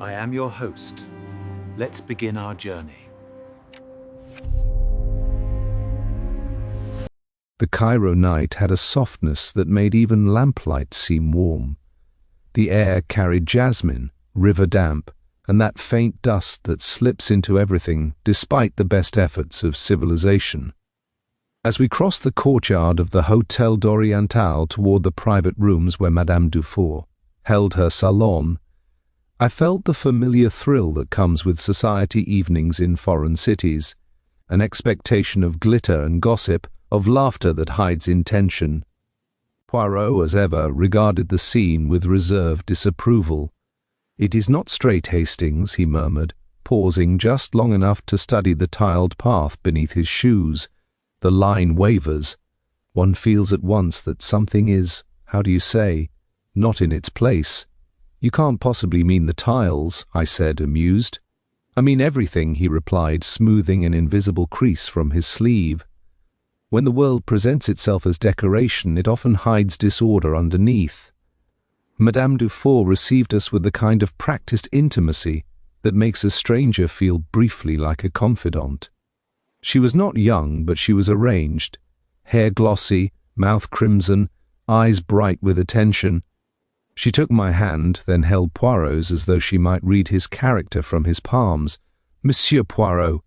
I am your host. Let's begin our journey. The Cairo night had a softness that made even lamplight seem warm. The air carried jasmine, river damp, and that faint dust that slips into everything despite the best efforts of civilization. As we crossed the courtyard of the Hotel d'Oriental toward the private rooms where Madame Dufour held her salon, I felt the familiar thrill that comes with society evenings in foreign cities, an expectation of glitter and gossip, of laughter that hides intention. Poirot, as ever, regarded the scene with reserved disapproval. "It is not straight, Hastings," he murmured, pausing just long enough to study the tiled path beneath his shoes. "The line wavers. One feels at once that something is, how do you say, not in its place." "You can't possibly mean the tiles," I said, amused. "I mean everything," he replied, smoothing an invisible crease from his sleeve. "When the world presents itself as decoration, it often hides disorder underneath." Madame Dufour received us with the kind of practiced intimacy that makes a stranger feel briefly like a confidant. She was not young, but she was arranged, hair glossy, mouth crimson, eyes bright with attention. She took my hand, then held Poirot's as though she might read his character from his palms. "Monsieur Poirot,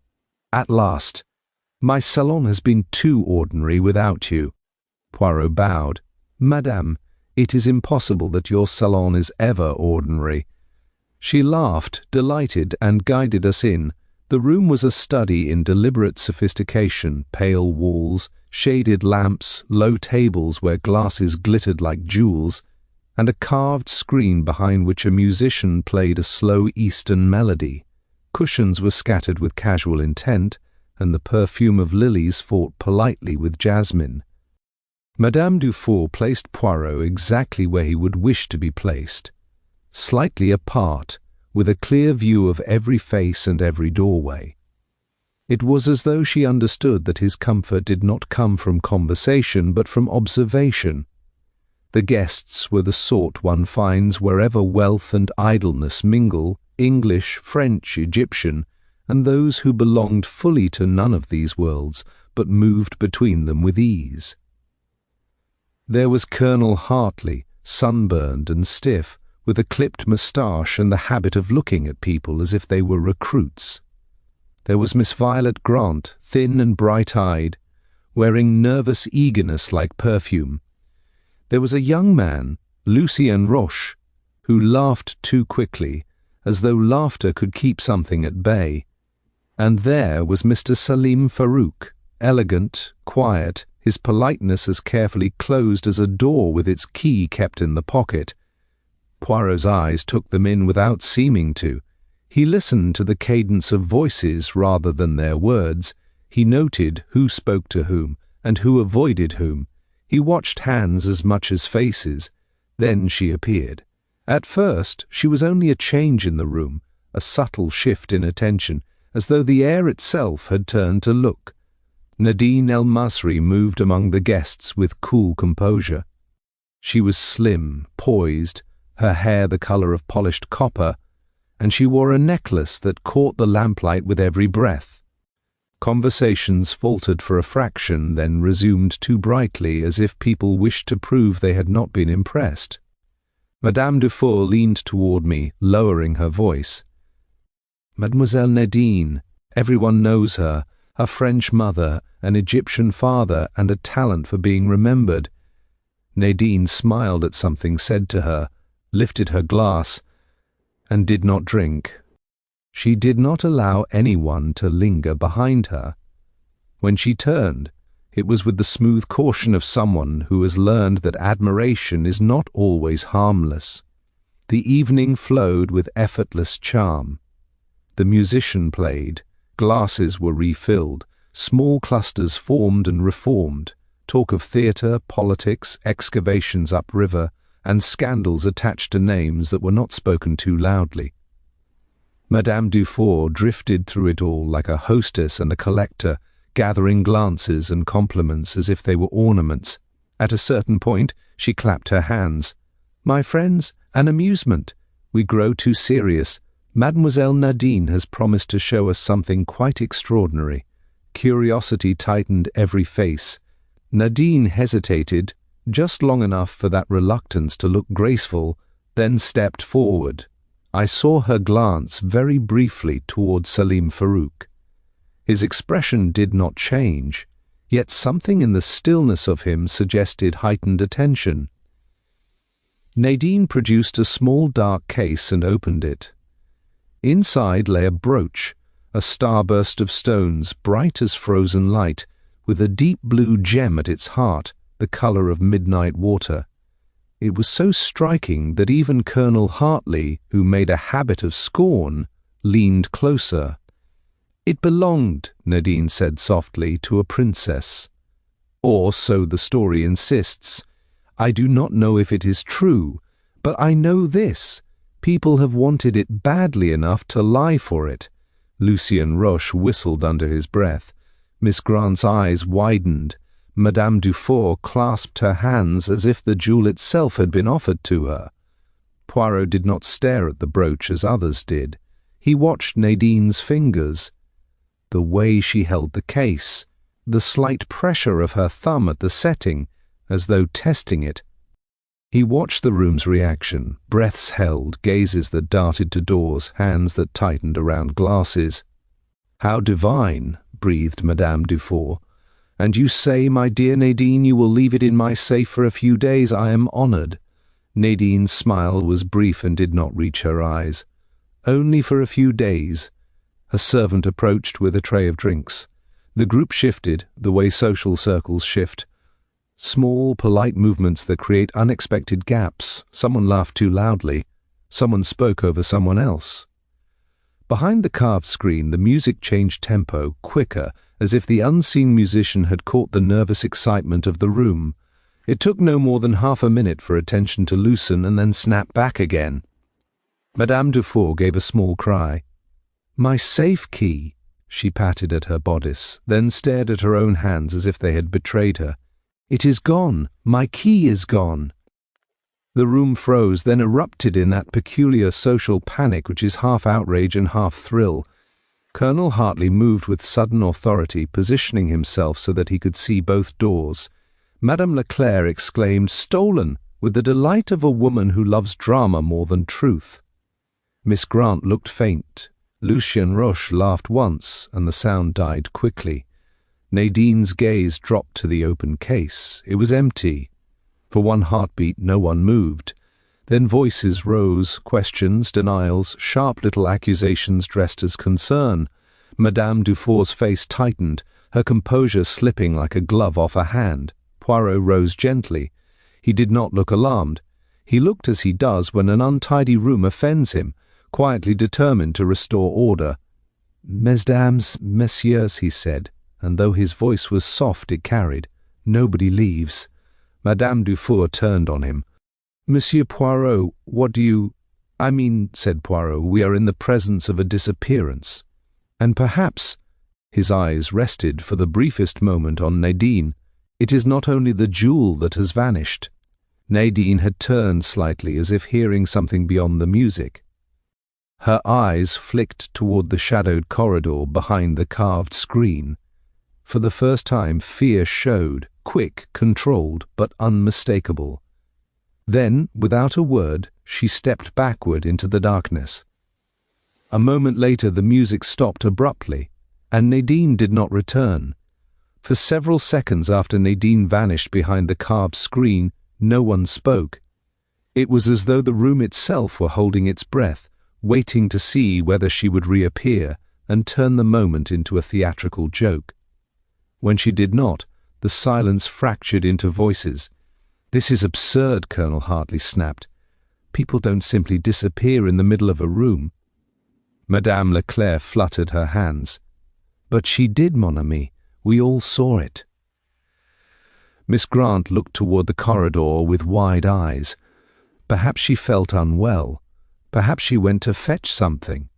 at last. My salon has been too ordinary without you." Poirot bowed. "Madame, it is impossible that your salon is ever ordinary." She laughed, delighted, and guided us in. The room was a study in deliberate sophistication, pale walls, shaded lamps, low tables where glasses glittered like jewels, and a carved screen behind which a musician played a slow Eastern melody. Cushions were scattered with casual intent, and the perfume of lilies fought politely with jasmine. Madame Dufour placed Poirot exactly where he would wish to be placed, slightly apart, with a clear view of every face and every doorway. It was as though she understood that his comfort did not come from conversation but from observation. The guests were the sort one finds wherever wealth and idleness mingle, English, French, Egyptian, and those who belonged fully to none of these worlds, but moved between them with ease. There was Colonel Hartley, sunburned and stiff, with a clipped moustache and the habit of looking at people as if they were recruits. There was Miss Violet Grant, thin and bright-eyed, wearing nervous eagerness like perfume. There was a young man, Lucien Roche, who laughed too quickly, as though laughter could keep something at bay. And there was Mr. Salim Farouk, elegant, quiet, his politeness as carefully closed as a door with its key kept in the pocket. Poirot's eyes took them in without seeming to. He listened to the cadence of voices rather than their words. He noted who spoke to whom and who avoided whom. He watched hands as much as faces. Then she appeared. At first, she was only a change in the room, a subtle shift in attention, as though the air itself had turned to look. Nadine El-Masri moved among the guests with cool composure. She was slim, poised, her hair the color of polished copper, and she wore a necklace that caught the lamplight with every breath. Conversations faltered for a fraction, then resumed too brightly, as if people wished to prove they had not been impressed. Madame Dufour leaned toward me, lowering her voice. "Mademoiselle Nadine, everyone knows her, a French mother, an Egyptian father, and a talent for being remembered." Nadine smiled at something said to her, lifted her glass, and did not drink. She did not allow anyone to linger behind her. When she turned, it was with the smooth caution of someone who has learned that admiration is not always harmless. The evening flowed with effortless charm. The musician played, glasses were refilled, small clusters formed and reformed, talk of theatre, politics, excavations upriver, and scandals attached to names that were not spoken too loudly. Madame Dufour drifted through it all like a hostess and a collector, gathering glances and compliments as if they were ornaments. At a certain point, she clapped her hands. "My friends, an amusement. We grow too serious. Mademoiselle Nadine has promised to show us something quite extraordinary. Curiosity tightened every face. Nadine hesitated just long enough for that reluctance to look graceful, then stepped forward. I saw her glance very briefly toward Salim Farouk. His expression did not change, yet something in the stillness of him suggested heightened attention. Nadine produced a small dark case and opened it. Inside lay a brooch, a starburst of stones bright as frozen light, with a deep blue gem at its heart, the color of midnight water. It was so striking that even Colonel Hartley, who made a habit of scorn, leaned closer. "It belonged," Nadine said softly, "to a princess. Or so the story insists. I do not know if it is true, but I know this. People have wanted it badly enough to lie for it." Lucien Roche whistled under his breath. Miss Grant's eyes widened. Madame Dufour clasped her hands as if the jewel itself had been offered to her. Poirot did not stare at the brooch as others did. He watched Nadine's fingers, the way she held the case, the slight pressure of her thumb at the setting, as though testing it. He watched the room's reaction, breaths held, gazes that darted to doors, hands that tightened around glasses. "How divine," breathed Madame Dufour. "And you say, my dear Nadine, you will leave it in my safe for a few days. I am honored." Nadine's smile was brief and did not reach her eyes. "Only for a few days." A servant approached with a tray of drinks. The group shifted, the way social circles shift. Small, polite movements that create unexpected gaps. Someone laughed too loudly. Someone spoke over someone else. Behind the carved screen, the music changed tempo, quicker, as if the unseen musician had caught the nervous excitement of the room. It took no more than half a minute for attention to loosen and then snap back again. Madame Dufour gave a small cry. "My safe key!" She patted at her bodice, then stared at her own hands as if they had betrayed her. "It is gone! My key is gone!" The room froze, then erupted in that peculiar social panic which is half outrage and half thrill. Colonel Hartley moved with sudden authority, positioning himself so that he could see both doors. Madame Leclerc exclaimed, "Stolen!" with the delight of a woman who loves drama more than truth. Miss Grant looked faint. Lucien Roche laughed once, and the sound died quickly. Nadine's gaze dropped to the open case. It was empty. For one heartbeat, no one moved. Then voices rose, questions, denials, sharp little accusations dressed as concern. Madame Dufour's face tightened, her composure slipping like a glove off a hand. Poirot rose gently. He did not look alarmed. He looked as he does when an untidy room offends him, quietly determined to restore order. "Mesdames, messieurs," he said, and though his voice was soft it carried. "Nobody leaves." Madame Dufour turned on him. "Monsieur Poirot, what do you—" "I mean," said Poirot, "we are in the presence of a disappearance. And perhaps—" His eyes rested for the briefest moment on Nadine. "It is not only the jewel that has vanished." Nadine had turned slightly as if hearing something beyond the music. Her eyes flicked toward the shadowed corridor behind the carved screen. For the first time fear showed, quick, controlled, but unmistakable. Then, without a word, she stepped backward into the darkness. A moment later the music stopped abruptly, and Nadine did not return. For several seconds after Nadine vanished behind the carved screen, no one spoke. It was as though the room itself were holding its breath, waiting to see whether she would reappear and turn the moment into a theatrical joke. When she did not, the silence fractured into voices. "This is absurd," Colonel Hartley snapped. "People don't simply disappear in the middle of a room." Madame Leclerc fluttered her hands. "But she did, mon ami. We all saw it." Miss Grant looked toward the corridor with wide eyes. Perhaps she felt unwell. Perhaps she went to fetch something.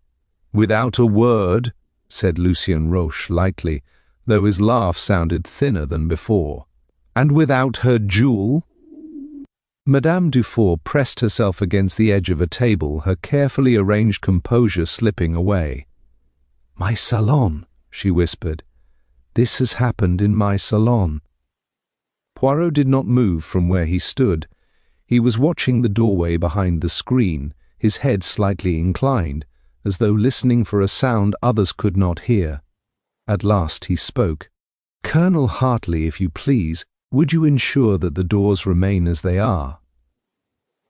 "Without a word," said Lucien Roche lightly, though his laugh sounded thinner than before. "And without her jewel?" Madame Dufour pressed herself against the edge of a table, her carefully arranged composure slipping away. "My salon," she whispered. "This has happened in my salon." Poirot did not move from where he stood. He was watching the doorway behind the screen, his head slightly inclined, as though listening for a sound others could not hear. At last he spoke. "Colonel Hartley, if you please, would you ensure that the doors remain as they are?"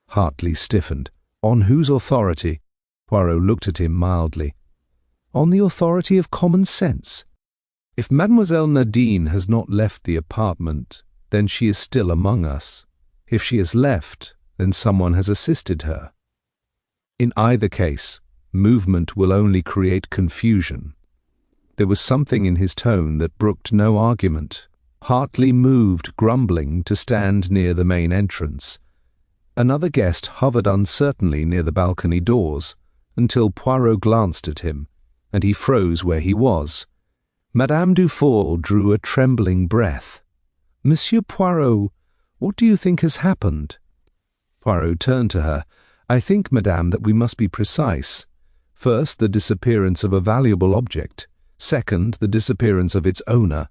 Hartley stiffened. "On whose authority?" Poirot looked at him mildly. "On the authority of common sense. If Mademoiselle Nadine has not left the apartment, then she is still among us. If she has left, then someone has assisted her. In either case, movement will only create confusion." There was something in his tone that brooked no argument. Hartley moved, grumbling, to stand near the main entrance. Another guest hovered uncertainly near the balcony doors, until Poirot glanced at him, and he froze where he was. Madame Dufour drew a trembling breath. "Monsieur Poirot, what do you think has happened?" Poirot turned to her. "I think, madame, that we must be precise. First, the disappearance of a valuable object. Second, the disappearance of its owner.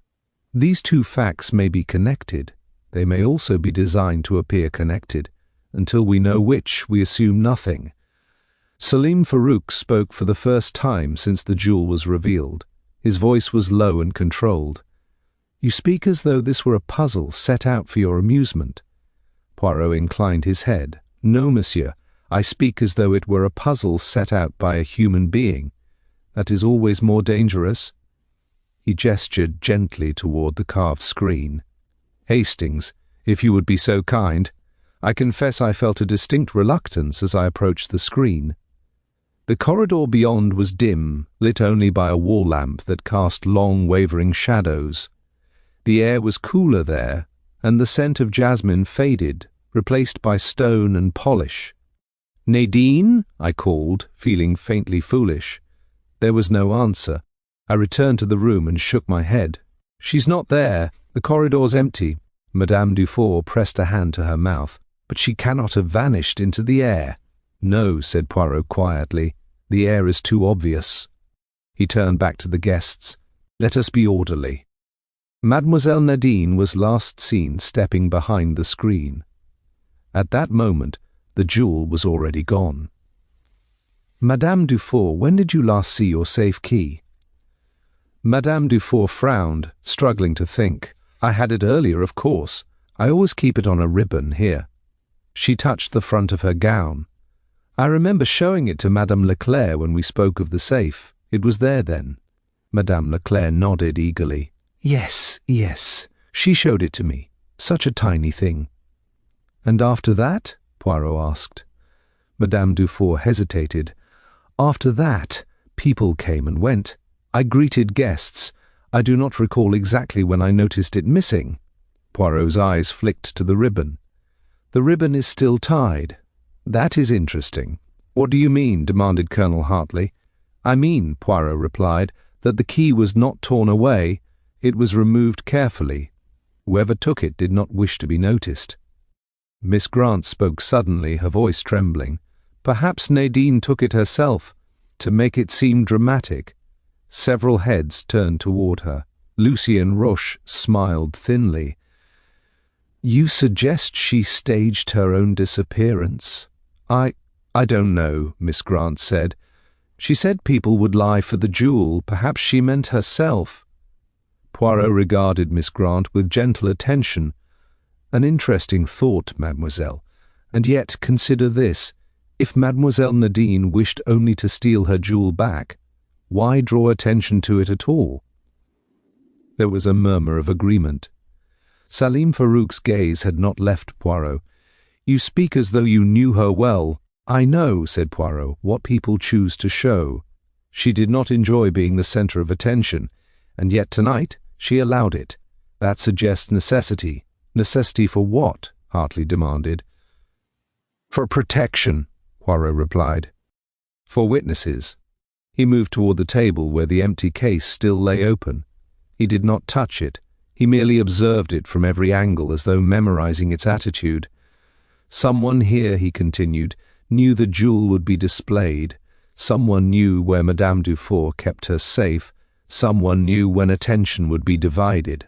These two facts may be connected. They may also be designed to appear connected. Until we know which, we assume nothing." Salim Farouk spoke for the first time since the jewel was revealed. His voice was low and controlled. "You speak as though this were a puzzle set out for your amusement." Poirot inclined his head. "No, monsieur, I speak as though it were a puzzle set out by a human being. That is always more dangerous." He gestured gently toward the carved screen. "Hastings, if you would be so kind." I confess I felt a distinct reluctance as I approached the screen. The corridor beyond was dim, lit only by a wall lamp that cast long, wavering shadows. The air was cooler there, and the scent of jasmine faded, replaced by stone and polish. "Nadine?" I called, feeling faintly foolish. There was no answer. I returned to the room and shook my head. "She's not there. The corridor's empty." Madame Dufour pressed a hand to her mouth. "But she cannot have vanished into the air." "No," said Poirot quietly. "The air is too obvious." He turned back to the guests. "Let us be orderly." Mademoiselle Nadine was last seen stepping behind the screen. At that moment, the jewel was already gone. "Madame Dufour, when did you last see your safe key?" Madame Dufour frowned, struggling to think. "I had it earlier, of course. I always keep it on a ribbon here." She touched the front of her gown. "I remember showing it to Madame Leclerc when we spoke of the safe. It was there then." Madame Leclerc nodded eagerly. Yes. She showed it to me. Such a tiny thing." "And after that?" Poirot asked. Madame Dufour hesitated. "After that, people came and went. I greeted guests. I do not recall exactly when I noticed it missing." Poirot's eyes flicked to the ribbon. "The ribbon is still tied." "That is interesting." "What do you mean?" demanded Colonel Hartley. "I mean," Poirot replied, "that the key was not torn away. It was removed carefully. Whoever took it did not wish to be noticed." Miss Grant spoke suddenly, her voice trembling. "Perhaps Nadine took it herself, to make it seem dramatic." Several heads turned toward her. Lucien Roche smiled thinly. "You suggest she staged her own disappearance?" I don't know," Miss Grant said. "She said people would lie for the jewel. Perhaps she meant herself." Poirot regarded Miss Grant with gentle attention. "An interesting thought, mademoiselle. And yet, consider this. If Mademoiselle Nadine wished only to steal her jewel back, why draw attention to it at all?" There was a murmur of agreement. Salim Farouk's gaze had not left Poirot. "You speak as though you knew her well." "I know," said Poirot, "what people choose to show. She did not enjoy being the center of attention, and yet tonight she allowed it. That suggests necessity." "Necessity for what?" Hartley demanded. "For protection," Poirot replied. "For witnesses." He moved toward the table where the empty case still lay open. He did not touch it. He merely observed it from every angle as though memorizing its attitude. Someone here, he continued, knew the jewel would be displayed. Someone knew where Madame Dufour kept her safe. Someone knew when attention would be divided.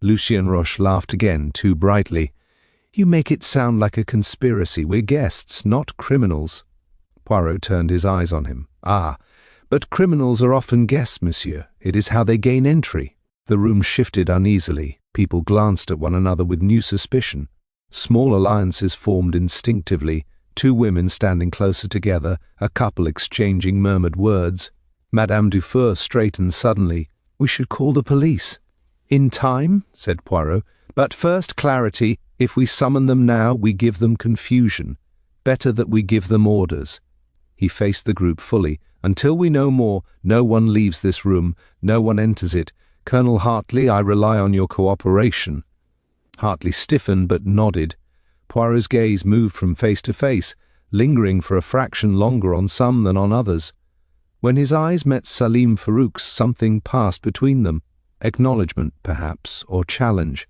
Lucien Roche laughed again, too brightly. You make it sound like a conspiracy. We're guests, not criminals. Poirot turned his eyes on him. Ah, but criminals are often guests, monsieur. It is how they gain entry. The room shifted uneasily. People glanced at one another with new suspicion. Small alliances formed instinctively, two women standing closer together, a couple exchanging murmured words. Madame Dufour straightened suddenly. We should call the police. In time, said Poirot, but first clarity. If we summon them now, we give them confusion. Better that we give them orders. He faced the group fully. Until we know more, no one leaves this room, no one enters it. Colonel Hartley, I rely on your cooperation. Hartley stiffened but nodded. Poirot's gaze moved from face to face, lingering for a fraction longer on some than on others. When his eyes met Salim Farouk's, something passed between them. Acknowledgement, perhaps, or challenge.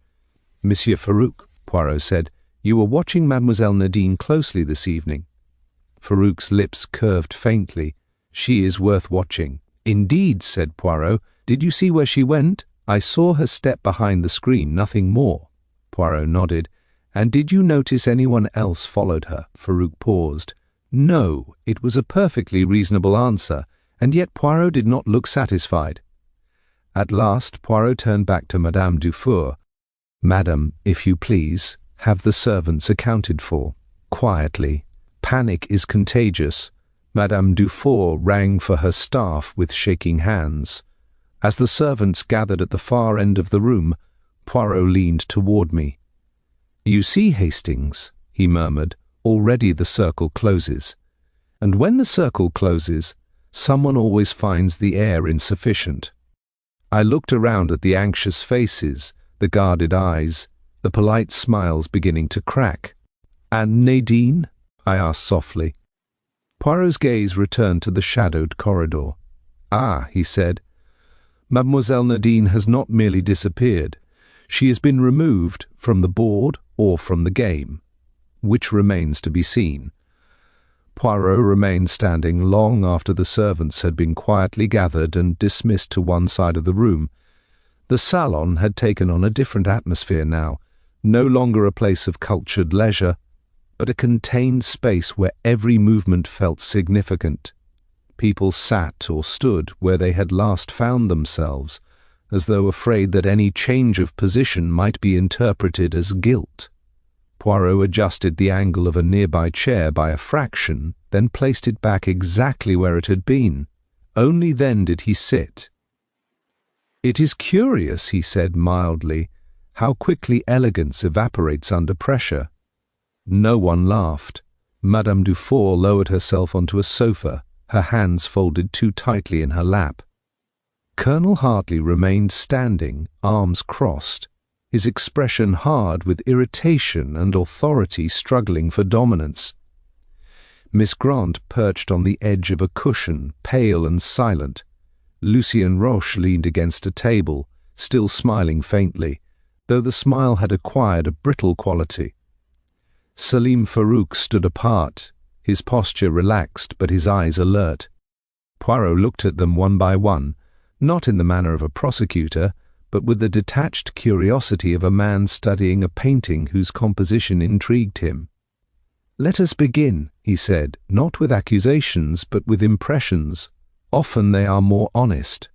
Monsieur Farouk, Poirot said, you were watching Mademoiselle Nadine closely this evening. Farouk's lips curved faintly. She is worth watching. Indeed, said Poirot. Did you see where she went? I saw her step behind the screen, nothing more. Poirot nodded. And did you notice anyone else followed her? Farouk paused. No, it was a perfectly reasonable answer, and yet Poirot did not look satisfied. At last Poirot turned back to Madame Dufour. Madam, if you please, have the servants accounted for. Quietly. Panic is contagious. Madame Dufour rang for her staff with shaking hands. As the servants gathered at the far end of the room, Poirot leaned toward me. You see, Hastings, he murmured, already the circle closes. And when the circle closes, someone always finds the air insufficient. I looked around at the anxious faces, the guarded eyes, the polite smiles beginning to crack. And Nadine? I asked softly. Poirot's gaze returned to the shadowed corridor. Ah, he said, Mademoiselle Nadine has not merely disappeared. She has been removed from the board or from the game, which remains to be seen. Poirot remained standing long after the servants had been quietly gathered and dismissed to one side of the room. The salon had taken on a different atmosphere now, no longer a place of cultured leisure, but a contained space where every movement felt significant. People sat or stood where they had last found themselves, as though afraid that any change of position might be interpreted as guilt. Poirot adjusted the angle of a nearby chair by a fraction, then placed it back exactly where it had been. Only then did he sit. It is curious, he said mildly, how quickly elegance evaporates under pressure. No one laughed. Madame Dufour lowered herself onto a sofa, her hands folded too tightly in her lap. Colonel Hartley remained standing, arms crossed, his expression hard with irritation and authority struggling for dominance. Miss Grant perched on the edge of a cushion, pale and silent. Lucien Roche leaned against a table, still smiling faintly, though the smile had acquired a brittle quality. Salim Farouk stood apart, his posture relaxed but his eyes alert. Poirot looked at them one by one, not in the manner of a prosecutor, but with the detached curiosity of a man studying a painting whose composition intrigued him. Let us begin, he said, not with accusations, but with impressions. Often they are more honest.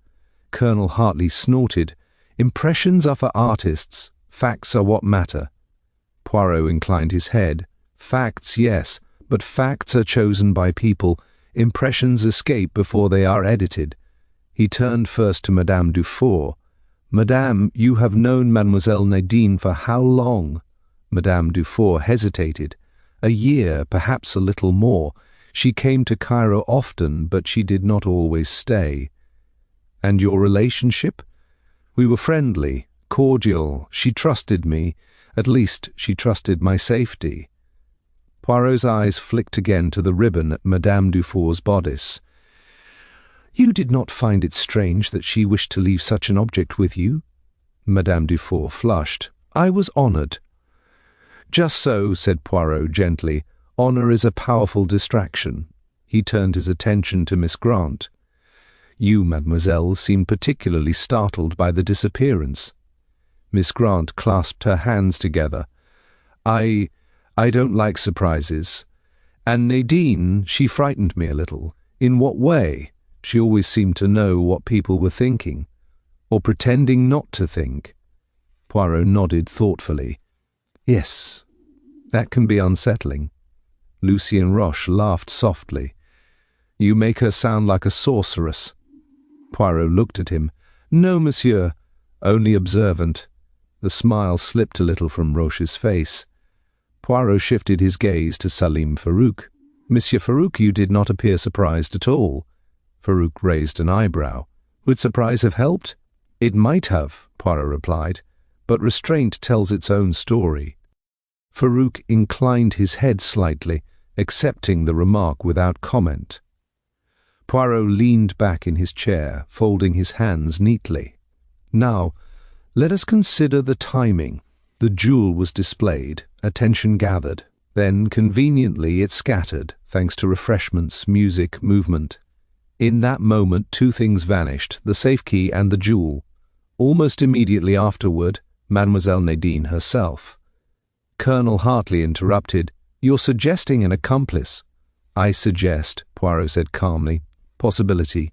Colonel Hartley snorted. Impressions are for artists. Facts are what matter. Poirot inclined his head. Facts, yes, but facts are chosen by people. Impressions escape before they are edited. He turned first to Madame Dufour. Madame, you have known Mademoiselle Nadine for how long? Madame Dufour hesitated. A year, perhaps a little more. She came to Cairo often, but she did not always stay. And your relationship? We were friendly, cordial. She trusted me. At least, she trusted my safety. Poirot's eyes flicked again to the ribbon at Madame Dufour's bodice. You did not find it strange that she wished to leave such an object with you? Madame Dufour flushed. I was honored. "Just so," said Poirot gently. "Honour is a powerful distraction." He turned his attention to Miss Grant. "You, mademoiselle, seem particularly startled by the disappearance." Miss Grant clasped her hands together. I don't like surprises. And Nadine, she frightened me a little." "In what way?" "She always seemed to know what people were thinking, or pretending not to think." Poirot nodded thoughtfully. "Yes, that can be unsettling." Lucien Roche laughed softly. "You make her sound like a sorceress." Poirot looked at him. "No, monsieur, only observant." The smile slipped a little from Roche's face. Poirot shifted his gaze to Salim Farouk. "Monsieur Farouk, you did not appear surprised at all." Farouk raised an eyebrow. "Would surprise have helped?" "It might have," Poirot replied, "but restraint tells its own story." Farouk inclined his head slightly, accepting the remark without comment. Poirot leaned back in his chair, folding his hands neatly. "Now, let us consider the timing." The jewel was displayed, attention gathered. Then, conveniently, it scattered, thanks to refreshments, music, movement. In that moment, two things vanished, the safe key and the jewel. Almost immediately afterward, Mademoiselle Nadine herself. Colonel Hartley interrupted. "You're suggesting an accomplice." "I suggest," Poirot said calmly, "possibility."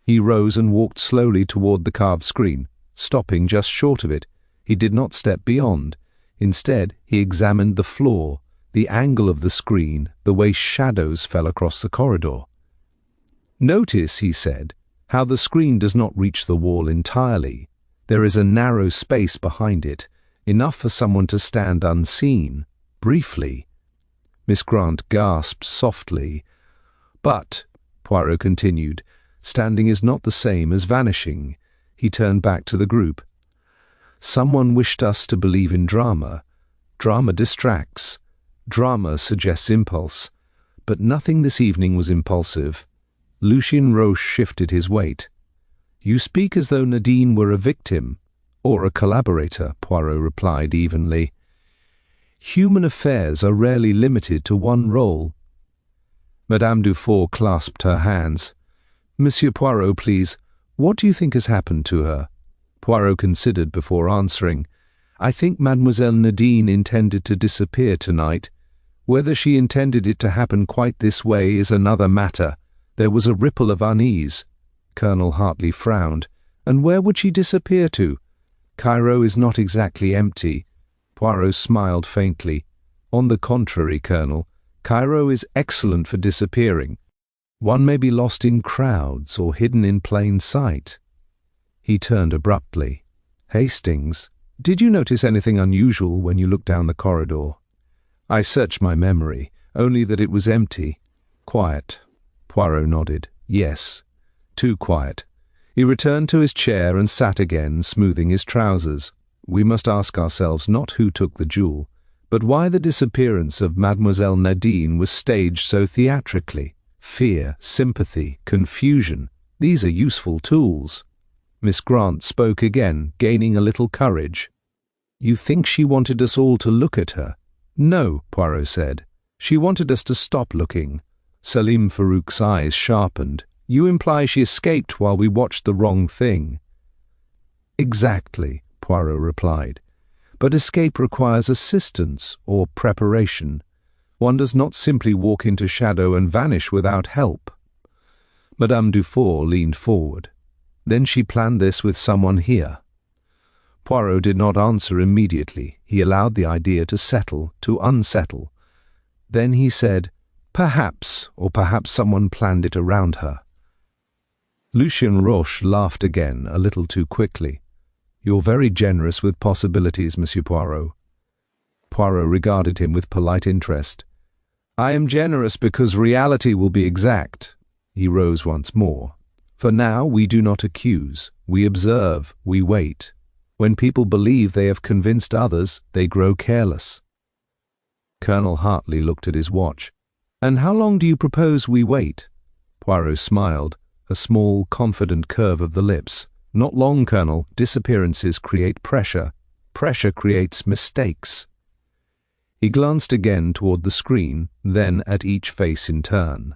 He rose and walked slowly toward the carved screen, stopping just short of it. He did not step beyond. Instead, he examined the floor, the angle of the screen, the way shadows fell across the corridor. "Notice," he said, "how the screen does not reach the wall entirely. There is a narrow space behind it, enough for someone to stand unseen, briefly." Miss Grant gasped softly. "But," Poirot continued, "standing is not the same as vanishing." He turned back to the group. "Someone wished us to believe in drama. Drama distracts. Drama suggests impulse. But nothing this evening was impulsive." Lucien Roche shifted his weight. "You speak as though Nadine were a victim, or a collaborator," Poirot replied evenly. "Human affairs are rarely limited to one role." Madame Dufour clasped her hands. "Monsieur Poirot, please, what do you think has happened to her?" Poirot considered before answering. "I think Mademoiselle Nadine intended to disappear tonight. Whether she intended it to happen quite this way is another matter. There was a ripple of unease." Colonel Hartley frowned. "And where would she disappear to?" "Cairo is not exactly empty." Poirot smiled faintly. "On the contrary, Colonel, Cairo is excellent for disappearing. One may be lost in crowds or hidden in plain sight." He turned abruptly. "Hastings, did you notice anything unusual when you looked down the corridor?" "I searched my memory, only that it was empty. Quiet." Poirot nodded. "Yes, too quiet." He returned to his chair and sat again, smoothing his trousers. "We must ask ourselves not who took the jewel, but why the disappearance of Mademoiselle Nadine was staged so theatrically. Fear, sympathy, confusion, these are useful tools." Miss Grant spoke again, gaining a little courage. "You think she wanted us all to look at her?" "No," Poirot said. "She wanted us to stop looking." Salim Farouk's eyes sharpened. "You imply she escaped while we watched the wrong thing." "Exactly," Poirot replied. "But escape requires assistance or preparation. One does not simply walk into shadow and vanish without help." Madame Dufour leaned forward. "Then she planned this with someone here." Poirot did not answer immediately. He allowed the idea to settle, to unsettle. Then he said, "Perhaps, or perhaps someone planned it around her." Lucien Roche laughed again, a little too quickly. "You're very generous with possibilities, Monsieur Poirot." Poirot regarded him with polite interest. "I am generous because reality will be exact." He rose once more. "For now we do not accuse, we observe, we wait. When people believe they have convinced others, they grow careless." Colonel Hartley looked at his watch. "And how long do you propose we wait?" Poirot smiled, a small, confident curve of the lips. "Not long, Colonel. Disappearances create pressure. Pressure creates mistakes." He glanced again toward the screen, then at each face in turn.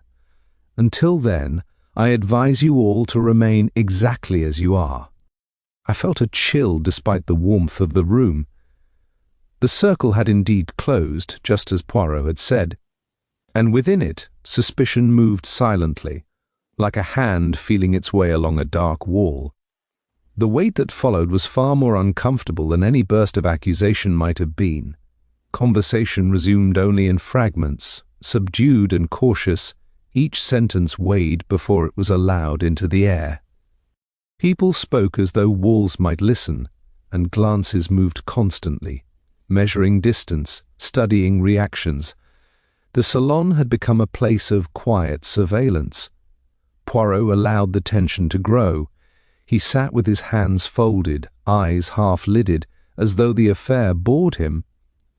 "Until then, I advise you all to remain exactly as you are." I felt a chill despite the warmth of the room. The circle had indeed closed, just as Poirot had said, and within it suspicion moved silently, like a hand feeling its way along a dark wall. The wait that followed was far more uncomfortable than any burst of accusation might have been. Conversation resumed only in fragments, subdued and cautious, each sentence weighed before it was allowed into the air. People spoke as though walls might listen, and glances moved constantly, measuring distance, studying reactions. The salon had become a place of quiet surveillance. Poirot allowed the tension to grow. He sat with his hands folded, eyes half-lidded, as though the affair bored him.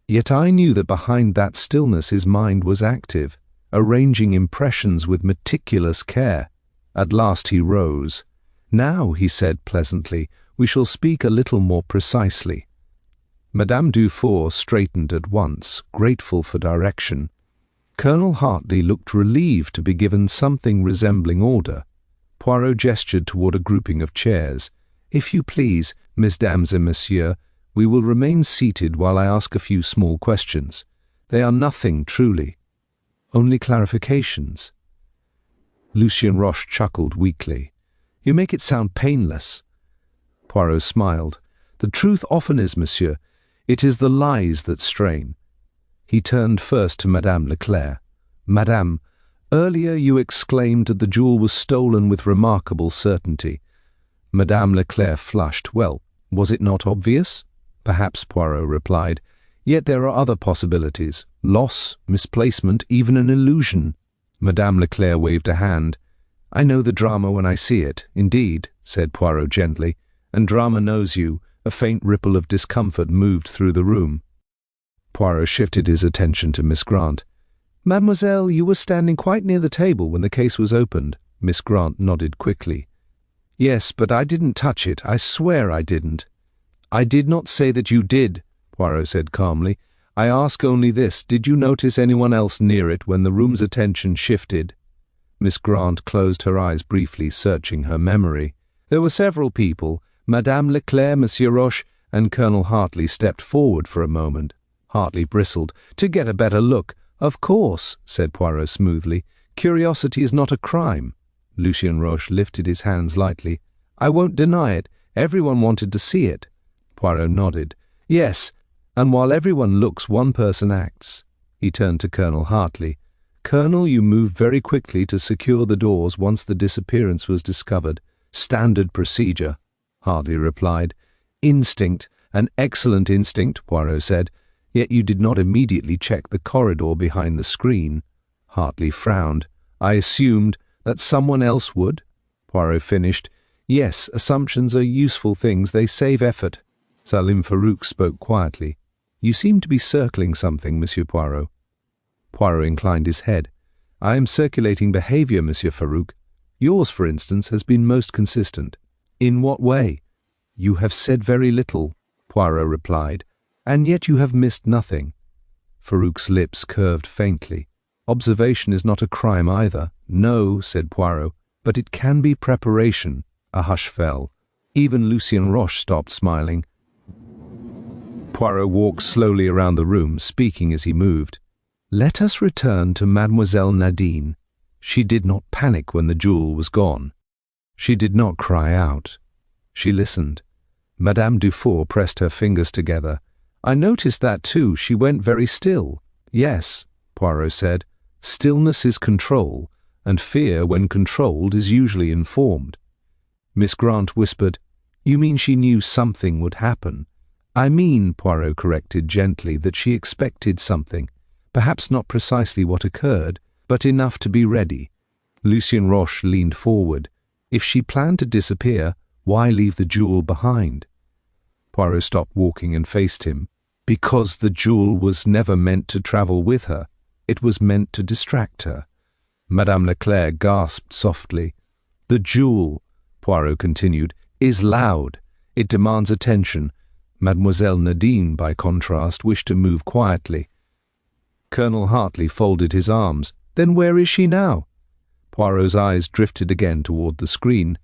Yet I knew that behind that stillness his mind was active, arranging impressions with meticulous care. At last he rose. "Now," he said pleasantly, "we shall speak a little more precisely." Madame Dufour straightened at once, grateful for direction. Colonel Hartley looked relieved to be given something resembling order. Poirot gestured toward a grouping of chairs. "If you please, mesdames et messieurs, we will remain seated while I ask a few small questions. They are nothing, truly. Only clarifications." Lucien Roche chuckled weakly. "You make it sound painless." Poirot smiled. "The truth often is, monsieur. It is the lies that strain." He turned first to Madame Leclerc. "Madame, earlier you exclaimed that the jewel was stolen with remarkable certainty." Madame Leclerc flushed. "Well, was it not obvious?" "Perhaps," Poirot replied. "Yet there are other possibilities. Loss, misplacement, even an illusion." Madame Leclerc waved a hand. "I know the drama when I see it, indeed," said Poirot gently, "and drama knows you." A faint ripple of discomfort moved through the room. Poirot shifted his attention to Miss Grant. "Mademoiselle, you were standing quite near the table when the case was opened." Miss Grant nodded quickly. "Yes, but I didn't touch it. I swear I didn't." "I did not say that you did," Poirot said calmly. "I ask only this: did you notice anyone else near it when the room's attention shifted?" Miss Grant closed her eyes briefly, searching her memory. "There were several people. Madame Leclerc, Monsieur Roche, and Colonel Hartley stepped forward for a moment." Hartley bristled. "To get a better look." "Of course," said Poirot smoothly. "Curiosity is not a crime." Lucien Roche lifted his hands lightly. "I won't deny it. Everyone wanted to see it." Poirot nodded. "Yes, and while everyone looks, one person acts." He turned to Colonel Hartley. "Colonel, you moved very quickly to secure the doors once the disappearance was discovered. Standard procedure." Hartley replied. "Instinct, an excellent instinct," Poirot said. "Yet you did not immediately check the corridor behind the screen." Hartley frowned. "I assumed that someone else would." Poirot finished. "Yes, assumptions are useful things. They save effort." Salim Farouk spoke quietly. "You seem to be circling something, Monsieur Poirot." Poirot inclined his head. "I am circulating behavior, Monsieur Farouk. Yours, for instance, has been most consistent." "In what way?" "You have said very little," Poirot replied, "and yet you have missed nothing." Farouk's lips curved faintly. "Observation is not a crime either." "No," said Poirot, "but it can be preparation." A hush fell. Even Lucien Roche stopped smiling. Poirot walked slowly around the room, speaking as he moved. "Let us return to Mademoiselle Nadine. She did not panic when the jewel was gone. She did not cry out. She listened." Madame Dufour pressed her fingers together. "I noticed that too. She went very still." "Yes," Poirot said. "Stillness is control, and fear, when controlled, is usually informed." Miss Grant whispered, "You mean she knew something would happen?" "I mean," Poirot corrected gently, "that she expected something. Perhaps not precisely what occurred, but enough to be ready." Lucien Roche leaned forward. "If she planned to disappear, why leave the jewel behind?" Poirot stopped walking and faced him. "Because the jewel was never meant to travel with her. It was meant to distract her." Madame Leclerc gasped softly. "The jewel," Poirot continued, "is loud. It demands attention. Mademoiselle Nadine, by contrast, wished to move quietly. Colonel Hartley folded his arms. Then where is she now? Poirot's eyes drifted again toward the screen.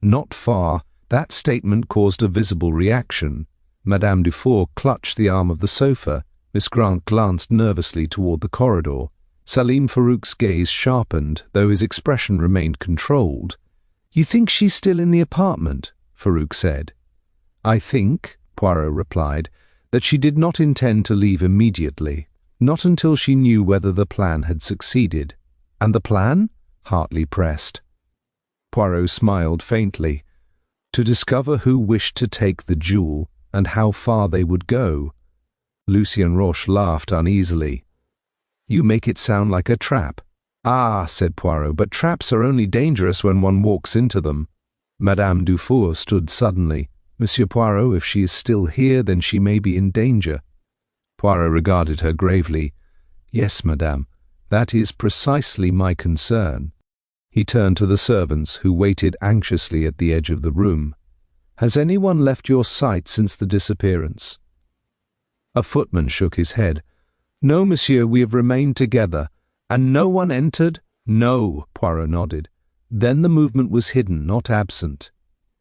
Not far. That statement caused a visible reaction. Madame Dufour clutched the arm of the sofa. Miss Grant glanced nervously toward the corridor. Salim Farouk's gaze sharpened, though his expression remained controlled. "You think she's still in the apartment?" Farouk said. "I think," Poirot replied, "that she did not intend to leave immediately, not until she knew whether the plan had succeeded." "And the plan?" Hartley pressed. Poirot smiled faintly. "To discover who wished to take the jewel and how far they would go." Lucien Roche laughed uneasily. "You make it sound like a trap." "Ah," said Poirot, "but traps are only dangerous when one walks into them." Madame Dufour stood suddenly. "Monsieur Poirot, if she is still here, then she may be in danger." Poirot regarded her gravely. "Yes, madame, that is precisely my concern." He turned to the servants, who waited anxiously at the edge of the room. "Has anyone left your sight since the disappearance?" A footman shook his head. "No, monsieur, we have remained together." "And no one entered?" "No," Poirot nodded. "Then the movement was hidden, not absent."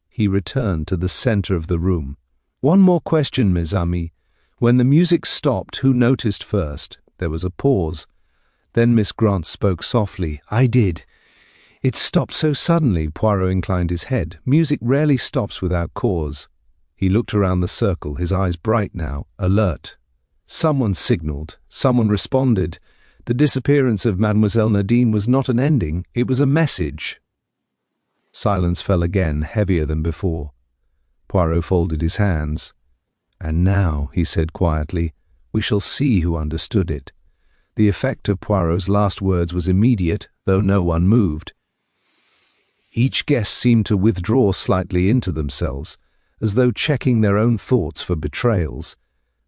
He returned to the center of the room. "One more question, mes amis. When the music stopped, who noticed first?" There was a pause. Then Miss Grant spoke softly. "I did." "It stopped so suddenly." Poirot inclined his head. "Music rarely stops without cause." He looked around the circle, his eyes bright now, alert. Someone signaled. Someone responded. The disappearance of Mademoiselle Nadine was not an ending, it was a message. Silence fell again, heavier than before. Poirot folded his hands. "And now," he said quietly, "we shall see who understood it." The effect of Poirot's last words was immediate, though no one moved. Each guest seemed to withdraw slightly into themselves, as though checking their own thoughts for betrayals.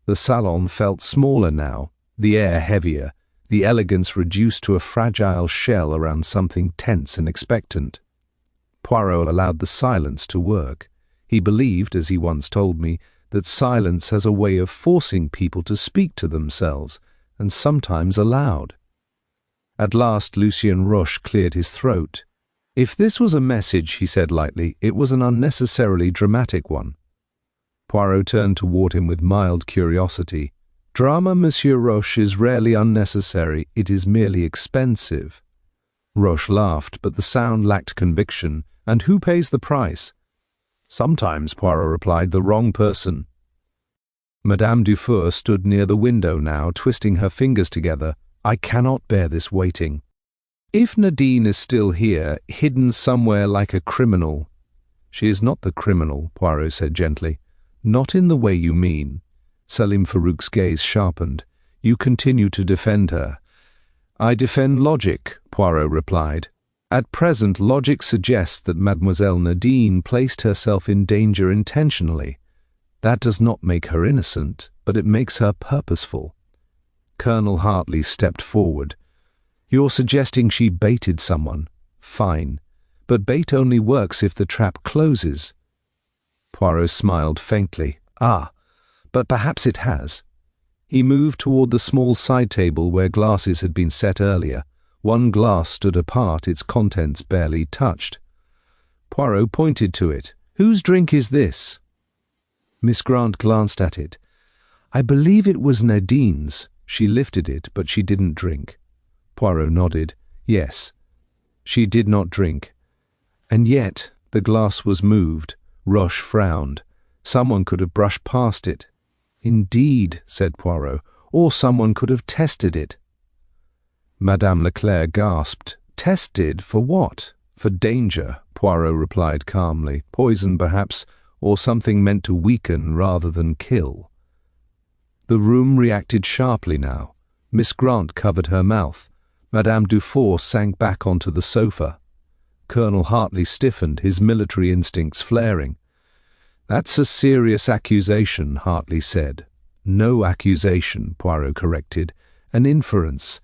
The salon felt smaller now, the air heavier, the elegance reduced to a fragile shell around something tense and expectant. Poirot allowed the silence to work. He believed, as he once told me, that silence has a way of forcing people to speak to themselves, and sometimes aloud. At last Lucien Roche cleared his throat. "If this was a message," he said lightly, "it was an unnecessarily dramatic one." Poirot turned toward him with mild curiosity. "Drama, Monsieur Roche, is rarely unnecessary, it is merely expensive." Roche laughed, but the sound lacked conviction. "And who pays the price?" "Sometimes," Poirot replied, "the wrong person." Madame Dufour stood near the window now, twisting her fingers together. "I cannot bear this waiting. If Nadine is still here, hidden somewhere like a criminal—" "She is not the criminal," Poirot said gently. "Not in the way you mean." Salim Farouk's gaze sharpened. "You continue to defend her." "I defend logic," Poirot replied. "At present, logic suggests that Mademoiselle Nadine placed herself in danger intentionally. That does not make her innocent, but it makes her purposeful." Colonel Hartley stepped forward. "You're suggesting she baited someone. Fine. But bait only works if the trap closes." Poirot smiled faintly. "Ah, but perhaps it has." He moved toward the small side table where glasses had been set earlier. One glass stood apart, its contents barely touched. Poirot pointed to it. "Whose drink is this?" Miss Grant glanced at it. "I believe it was Nadine's. She lifted it, but she didn't drink." Poirot nodded. "Yes, she did not drink." And yet the glass was moved. Roche frowned. "Someone could have brushed past it." "Indeed," said Poirot, "or someone could have tested it." Madame Leclerc gasped. "Tested? For what?" "For danger," Poirot replied calmly. "Poison, perhaps, or something meant to weaken rather than kill." The room reacted sharply now. Miss Grant covered her mouth. Madame Dufour sank back onto the sofa. Colonel Hartley stiffened, his military instincts flaring. "That's a serious accusation," Hartley said. "No accusation," Poirot corrected. "An inference.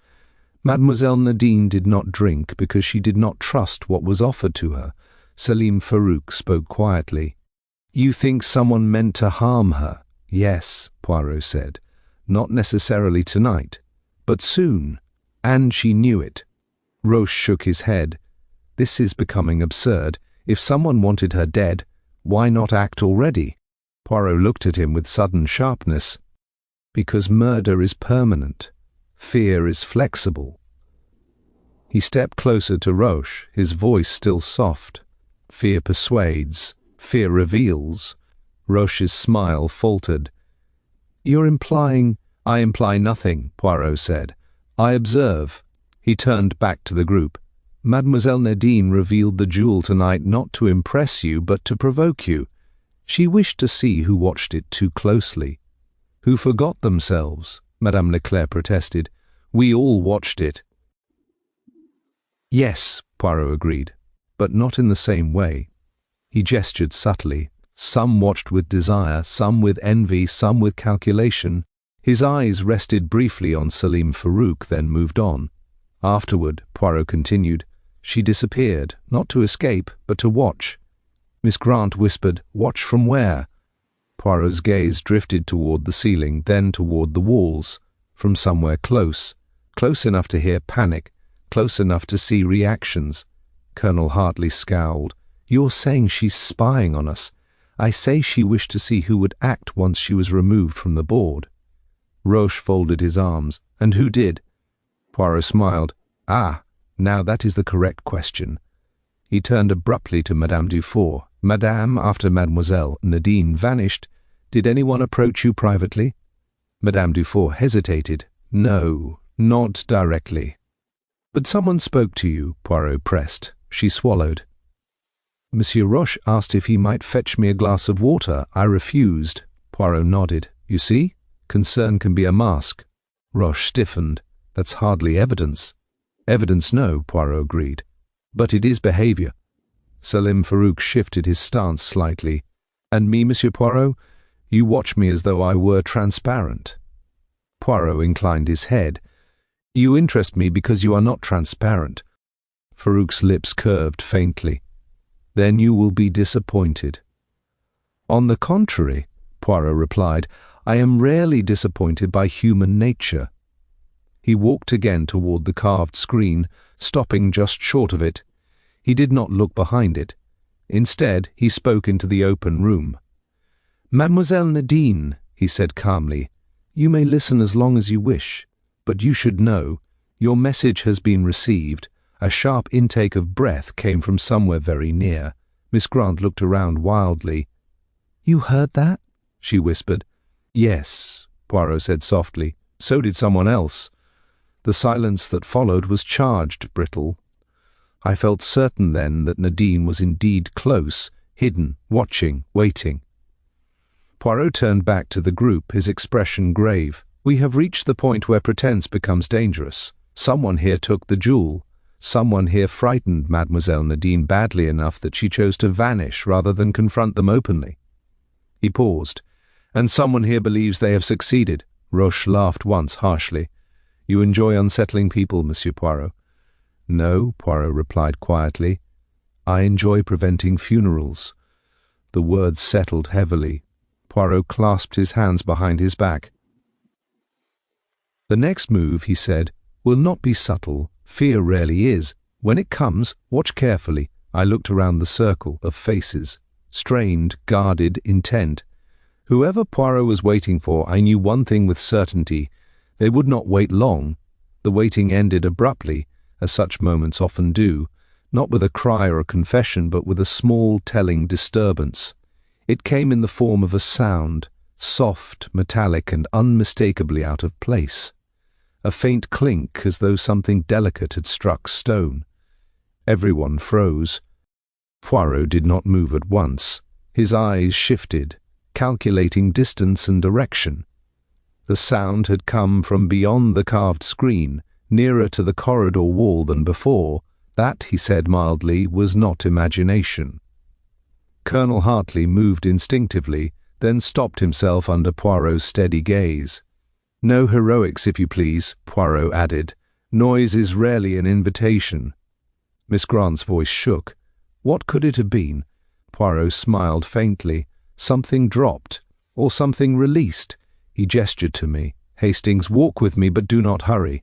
Mademoiselle Nadine did not drink because she did not trust what was offered to her." Salim Farouk spoke quietly. "You think someone meant to harm her?" "Yes," Poirot said. "Not necessarily tonight, But soon, and she knew it. Roche shook his head. This is becoming absurd. If someone wanted her dead, why not act already? Poirot looked at him with sudden sharpness. Because murder is permanent. Fear is flexible. He stepped closer to Roche, his voice still soft. Fear persuades. Fear reveals. Roche's smile faltered. You're implying— I imply nothing, Poirot said. I observe. He turned back to the group. Mademoiselle Nadine revealed the jewel tonight not to impress you, but to provoke you. She wished to see who watched it too closely. Who forgot themselves, Madame Leclerc protested. We all watched it. Yes, Poirot agreed, but not in the same way. He gestured subtly. Some watched with desire, some with envy, some with calculation. His eyes rested briefly on Salim Farouk, then moved on. Afterward, Poirot continued, she disappeared, not to escape, but to watch. Miss Grant whispered, watch from where? Poirot's gaze drifted toward the ceiling, then toward the walls, from somewhere close enough to hear panic, close enough to see reactions. Colonel Hartley scowled. You're saying she's spying on us. I say she wished to see who would act once she was removed from the board. Roche folded his arms. And who did? Poirot smiled. Ah, now that is the correct question. He turned abruptly to Madame Dufour. Madame, after Mademoiselle Nadine vanished, did anyone approach you privately? Madame Dufour hesitated. No, not directly. But someone spoke to you, Poirot pressed. She swallowed. Monsieur Roche asked if he might fetch me a glass of water. I refused. Poirot nodded. You see? Concern can be a mask. Roche stiffened. That's hardly evidence. Evidence, no, Poirot agreed. But it is behavior. Salim Farouk shifted his stance slightly. And me, Monsieur Poirot? You watch me as though I were transparent. Poirot inclined his head. You interest me because you are not transparent. Farouk's lips curved faintly. Then you will be disappointed. On the contrary, Poirot replied, I am rarely disappointed by human nature. He walked again toward the carved screen, stopping just short of it. He did not look behind it. Instead, he spoke into the open room. Mademoiselle Nadine, he said calmly, you may listen as long as you wish, but you should know, your message has been received. A sharp intake of breath came from somewhere very near. Miss Grant looked around wildly. You heard that? She whispered. Yes, Poirot said softly. So did someone else. The silence that followed was charged, brittle. I felt certain then that Nadine was indeed close, hidden, watching, waiting. Poirot turned back to the group, his expression grave. We have reached the point where pretense becomes dangerous. Someone here took the jewel. Someone here frightened Mademoiselle Nadine badly enough that she chose to vanish rather than confront them openly. He paused. And someone here believes they have succeeded. Roche laughed once harshly. You enjoy unsettling people, Monsieur Poirot. No, Poirot replied quietly. I enjoy preventing funerals. The words settled heavily. Poirot clasped his hands behind his back. The next move, he said, will not be subtle. Fear rarely is. When it comes, watch carefully. I looked around the circle of faces. Strained, guarded, intent. Whoever Poirot was waiting for, I knew one thing with certainty. They would not wait long. The waiting ended abruptly, as such moments often do, not with a cry or a confession, but with a small, telling disturbance. It came in the form of a sound, soft, metallic, and unmistakably out of place. A faint clink, as though something delicate had struck stone. Everyone froze. Poirot did not move at once. His eyes shifted, calculating distance and direction. The sound had come from beyond the carved screen, nearer to the corridor wall than before. That, he said mildly, was not imagination. Colonel Hartley moved instinctively, then stopped himself under Poirot's steady gaze. No heroics, if you please, Poirot added. Noise is rarely an invitation. Miss Grant's voice shook. What could it have been? Poirot smiled faintly. Something dropped, or something released. He gestured to me, Hastings, walk with me, but do not hurry.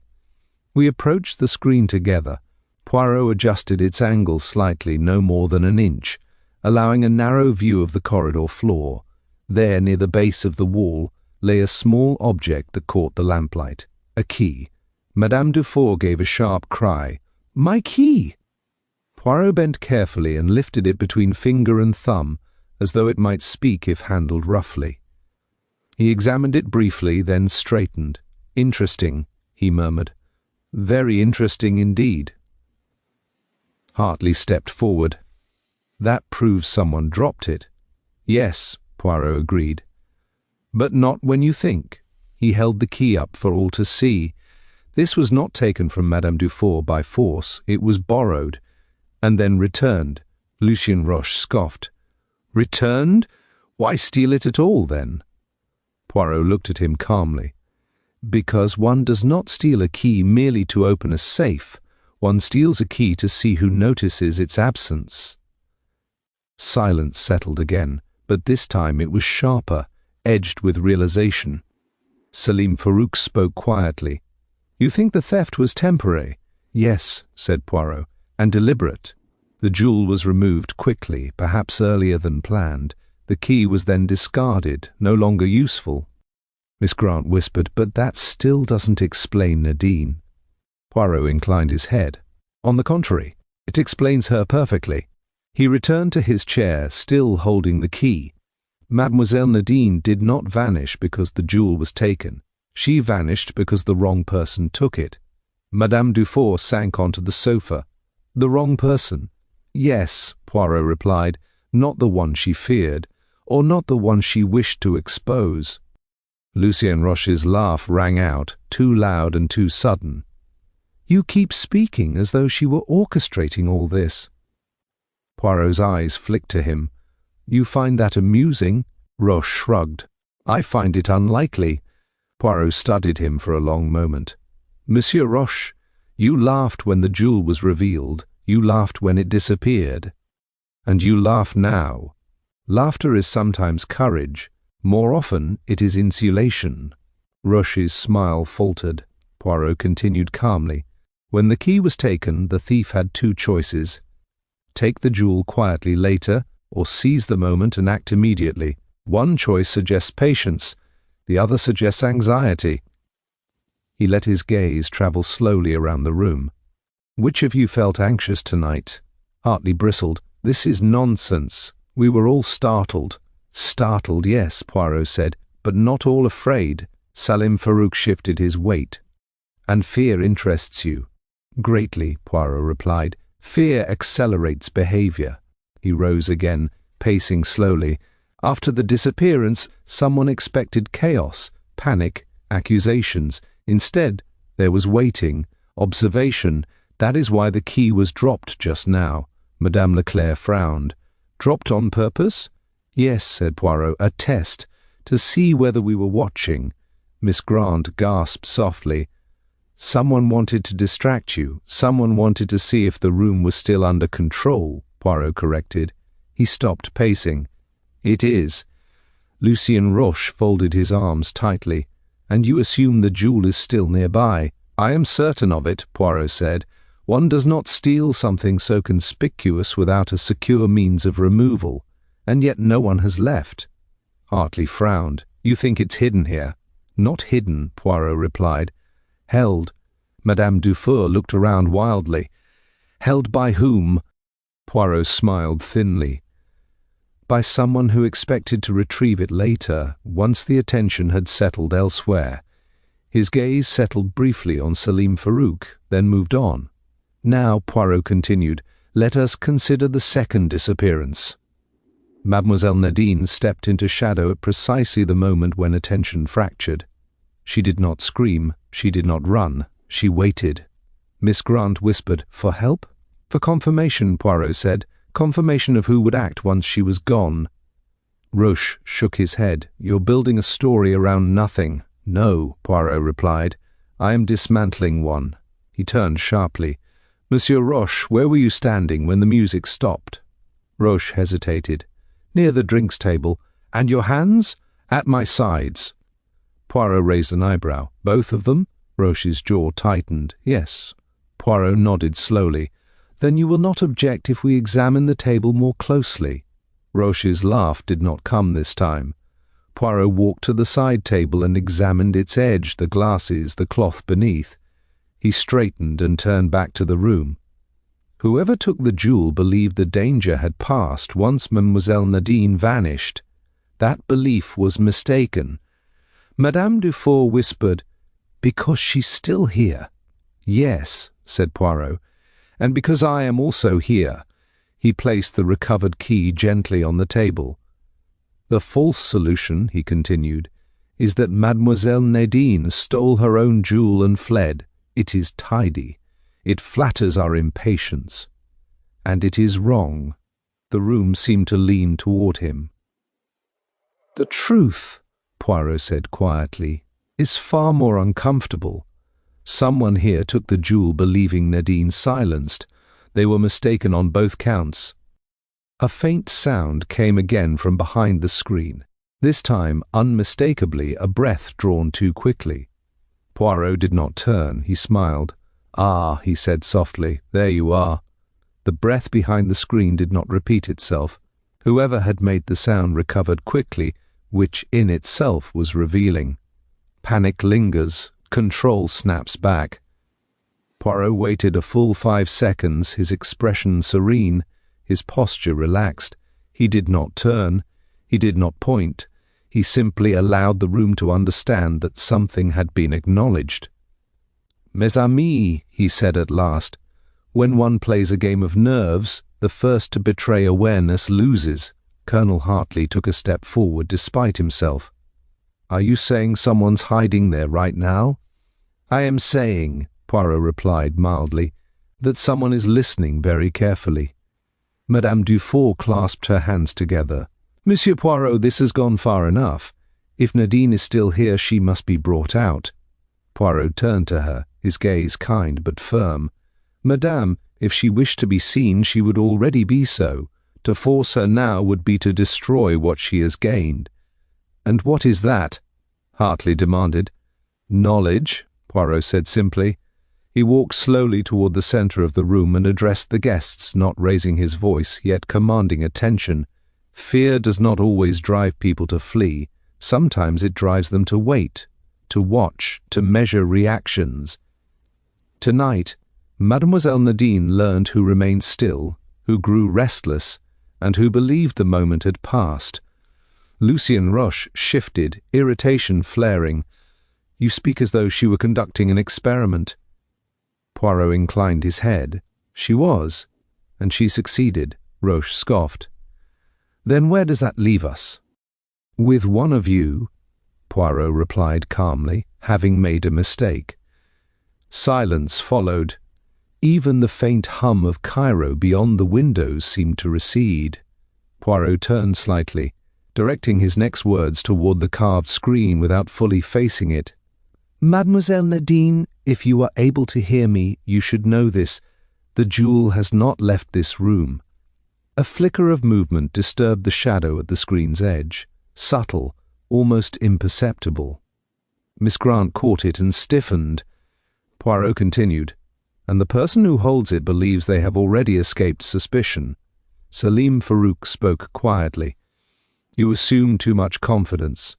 We approached the screen together. Poirot adjusted its angle slightly, no more than an inch, allowing a narrow view of the corridor floor. There, near the base of the wall, lay a small object that caught the lamplight. A key. Madame Dufour gave a sharp cry. "My key!" Poirot bent carefully and lifted it between finger and thumb, as though it might speak if handled roughly. He examined it briefly, then straightened. "Interesting," he murmured. "Very interesting indeed." Hartley stepped forward. "That proves someone dropped it." "Yes," Poirot agreed. "But not when you think." He held the key up for all to see. "This was not taken from Madame Dufour by force. It was borrowed, and then returned." Lucien Roche scoffed. "Returned? Why steal it at all, then?" Poirot looked at him calmly. "Because one does not steal a key merely to open a safe. One steals a key to see who notices its absence." Silence settled again, but this time it was sharper, edged with realization. Salim Farouk spoke quietly. "You think the theft was temporary?" "Yes," said Poirot, "and deliberate." The jewel was removed quickly, perhaps earlier than planned. The key was then discarded, no longer useful. Miss Grant whispered, "But that still doesn't explain Nadine." Poirot inclined his head. "On the contrary, it explains her perfectly." He returned to his chair, still holding the key. Mademoiselle Nadine did not vanish because the jewel was taken. She vanished because the wrong person took it. Madame Dufour sank onto the sofa. "The wrong person?" "Yes," Poirot replied, "not the one she feared, or not the one she wished to expose." Lucien Roche's laugh rang out, too loud and too sudden. "You keep speaking as though she were orchestrating all this." Poirot's eyes flicked to him. "You find that amusing?" Roche shrugged. "I find it unlikely." Poirot studied him for a long moment. "Monsieur Roche, you laughed when the jewel was revealed. You laughed when it disappeared. And you laugh now. Laughter is sometimes courage. More often it is insulation." Roche's smile faltered. Poirot continued calmly. "When the key was taken, the thief had two choices. Take the jewel quietly later, or seize the moment and act immediately. One choice suggests patience, the other suggests anxiety." He let his gaze travel slowly around the room. "Which of you felt anxious tonight?" Hartley bristled. "This is nonsense. We were all startled." "Startled, yes," Poirot said, "but not all afraid." Salim Farouk shifted his weight. "And fear interests you?" "Greatly," Poirot replied. "Fear accelerates behavior." He rose again, pacing slowly. "After the disappearance, someone expected chaos, panic, accusations. Instead, there was waiting, observation. That is why the key was dropped just now." Madame Leclerc frowned. "Dropped on purpose?" "Yes," said Poirot, "a test, to see whether we were watching." Miss Grant gasped softly. "Someone wanted to distract you. Someone wanted to see if the room was still under control," Poirot corrected. He stopped pacing. "It is." Lucien Roche folded his arms tightly. "And you assume the jewel is still nearby?" "I am certain of it," Poirot said. "One does not steal something so conspicuous without a secure means of removal, and yet no one has left." Hartley frowned. "You think it's hidden here?" "Not hidden," Poirot replied. "Held." Madame Dufour looked around wildly. "Held by whom?" Poirot smiled thinly. "By someone who expected to retrieve it later, once the attention had settled elsewhere." His gaze settled briefly on Salim Farouk, then moved on. "Now," Poirot continued, "let us consider the second disappearance." Mademoiselle Nadine stepped into shadow at precisely the moment when attention fractured. She did not scream, she did not run, she waited. Miss Grant whispered, "For help?" "For confirmation," Poirot said. "Confirmation of who would act once she was gone." Roche shook his head. "You're building a story around nothing." "No," Poirot replied. "I am dismantling one." He turned sharply. "Monsieur Roche, where were you standing when the music stopped?" Roche hesitated. "Near the drinks table." "And your hands?" "At my sides." Poirot raised an eyebrow. Both of them? Roche's jaw tightened. Yes. Poirot nodded slowly. Then you will not object if we examine the table more closely. Roche's laugh did not come this time. Poirot walked to the side table and examined its edge, the glasses, the cloth beneath. He straightened and turned back to the room. Whoever took the jewel believed the danger had passed once Mademoiselle Nadine vanished. That belief was mistaken. Madame Dufour whispered, "Because she's still here." "Yes," said Poirot, "and because I am also here." He placed the recovered key gently on the table. "The false solution," he continued, "is that Mademoiselle Nadine stole her own jewel and fled. It is tidy. It flatters our impatience. And it is wrong." The room seemed to lean toward him. "The truth," Poirot said quietly, "is far more uncomfortable. Someone here took the jewel believing Nadine silenced. They were mistaken on both counts." A faint sound came again from behind the screen, this time unmistakably a breath drawn too quickly. Poirot did not turn. He smiled. "Ah," he said softly, "there you are." The breath behind the screen did not repeat itself. Whoever had made the sound recovered quickly, which in itself was revealing. Panic lingers. Control snaps back. Poirot waited a full 5 seconds, his expression serene, his posture relaxed. He did not turn. He did not point. He simply allowed the room to understand that something had been acknowledged. "Mes amis," he said at last, "when one plays a game of nerves, the first to betray awareness loses." Colonel Hartley took a step forward despite himself. "Are you saying someone's hiding there right now?" "I am saying," Poirot replied mildly, "that someone is listening very carefully." Madame Dufour clasped her hands together. "Monsieur Poirot, this has gone far enough. If Nadine is still here, she must be brought out." Poirot turned to her, his gaze kind but firm. "Madame, if she wished to be seen, she would already be so. To force her now would be to destroy what she has gained." "And what is that?" Hartley demanded. "Knowledge," Poirot said simply. He walked slowly toward the center of the room and addressed the guests, not raising his voice, yet commanding attention. Fear does not always drive people to flee. Sometimes it drives them to wait, to watch, to measure reactions. Tonight, Mademoiselle Nadine learned who remained still, who grew restless, and who believed the moment had passed. Lucien Roche shifted, irritation flaring. "You speak as though she were conducting an experiment." Poirot inclined his head. "She was, and she succeeded," Roche scoffed. "Then where does that leave us?" "With one of you," Poirot replied calmly, "having made a mistake." Silence followed. Even the faint hum of Cairo beyond the windows seemed to recede. Poirot turned slightly, directing his next words toward the carved screen without fully facing it. "Mademoiselle Nadine, if you are able to hear me, you should know this. The jewel has not left this room." A flicker of movement disturbed the shadow at the screen's edge, subtle, almost imperceptible. Miss Grant caught it and stiffened. Poirot continued, "And the person who holds it believes they have already escaped suspicion." Selim Farouk spoke quietly. "You assume too much confidence."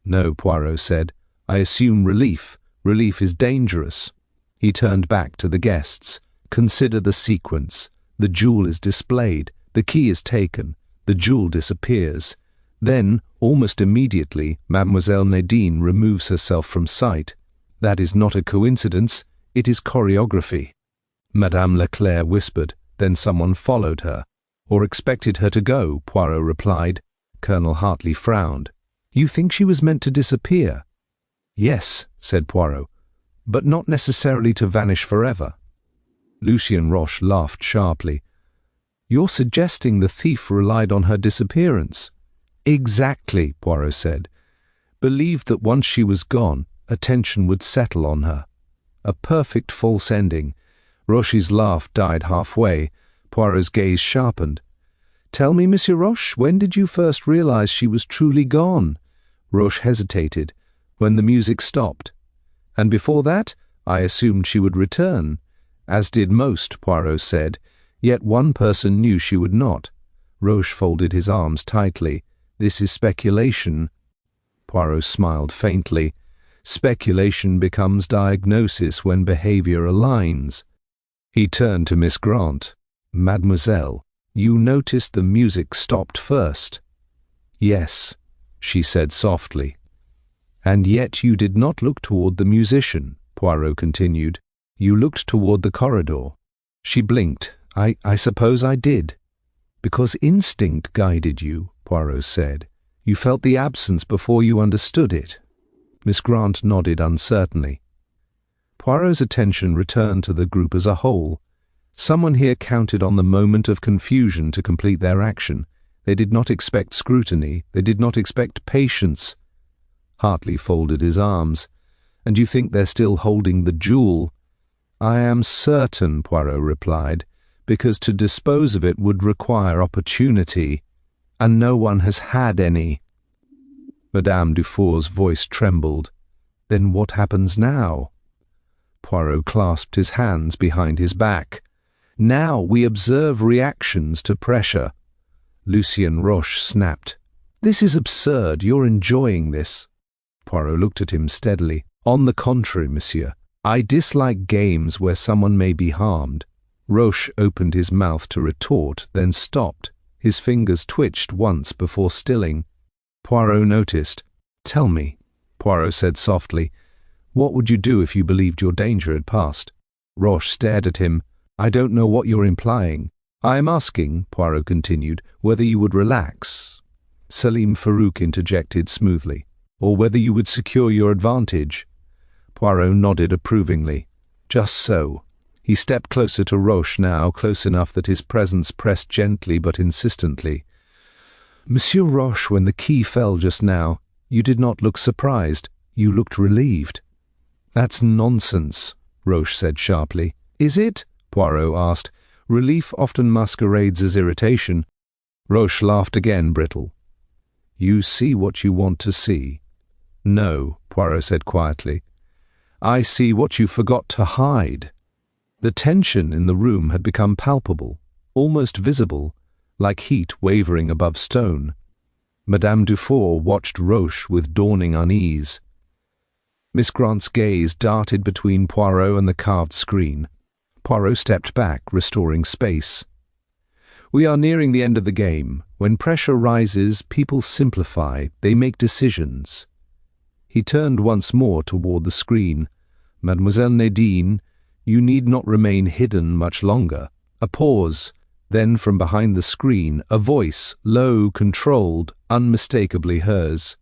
"No," Poirot said. "I assume relief. Relief is dangerous." He turned back to the guests. "Consider the sequence. The jewel is displayed. The key is taken. The jewel disappears. Then, almost immediately, Mademoiselle Nadine removes herself from sight. That is not a coincidence. It is choreography." Madame Leclerc whispered. "Then someone followed her." "Or expected her to go," Poirot replied. Colonel Hartley frowned. "You think she was meant to disappear?" "Yes," said Poirot, "but not necessarily to vanish forever." Lucien Roche laughed sharply. "You're suggesting the thief relied on her disappearance." "Exactly," Poirot said. "Believed that once she was gone, attention would settle on her. A perfect false ending." Roche's laugh died halfway. Poirot's gaze sharpened. "Tell me, Monsieur Roche, when did you first realize she was truly gone?" Roche hesitated. when the music stopped. And before that, I assumed she would return, as did most, Poirot said, yet one person knew she would not. Roche folded his arms tightly. This is speculation. Poirot smiled faintly. Speculation becomes diagnosis when behavior aligns. He turned to Miss Grant. Mademoiselle, you noticed the music stopped first. Yes, she said softly. And yet you did not look toward the musician, Poirot continued. You looked toward the corridor. She blinked. I suppose I did. Because instinct guided you, Poirot said. You felt the absence before you understood it. Miss Grant nodded uncertainly. Poirot's attention returned to the group as a whole. Someone here counted on the moment of confusion to complete their action. They did not expect scrutiny. They did not expect patience. Hartley folded his arms. And you think they're still holding the jewel? I am certain, Poirot replied, because to dispose of it would require opportunity, and no one has had any. Madame Dufour's voice trembled. Then what happens now? Poirot clasped his hands behind his back. Now we observe reactions to pressure. Lucien Roche snapped. This is absurd. You're enjoying this. Poirot looked at him steadily. On the contrary, monsieur. I dislike games where someone may be harmed. Roche opened his mouth to retort, then stopped. His fingers twitched once before stilling. Poirot noticed. Tell me, Poirot said softly, what would you do if you believed your danger had passed? Roche stared at him. I don't know what you're implying. I am asking, Poirot continued, whether you would relax. Selim Farouk interjected smoothly. Or whether you would secure your advantage. Poirot nodded approvingly. Just so. He stepped closer to Roche now, close enough that his presence pressed gently but insistently. Monsieur Roche, when the key fell just now, you did not look surprised. You looked relieved. That's nonsense, Roche said sharply. Is it? Poirot asked. Relief often masquerades as irritation. Roche laughed again, brittle. You see what you want to see. No, Poirot said quietly. I see what you forgot to hide. The tension in the room had become palpable, almost visible, like heat wavering above stone. Madame Dufour watched Roche with dawning unease. Miss Grant's gaze darted between Poirot and the carved screen. Poirot stepped back, restoring space. We are nearing the end of the game. When pressure rises, people simplify, they make decisions. He turned once more toward the screen. Mademoiselle Nadine, you need not remain hidden much longer. A pause. Then from behind the screen, a voice, low, controlled, unmistakably hers.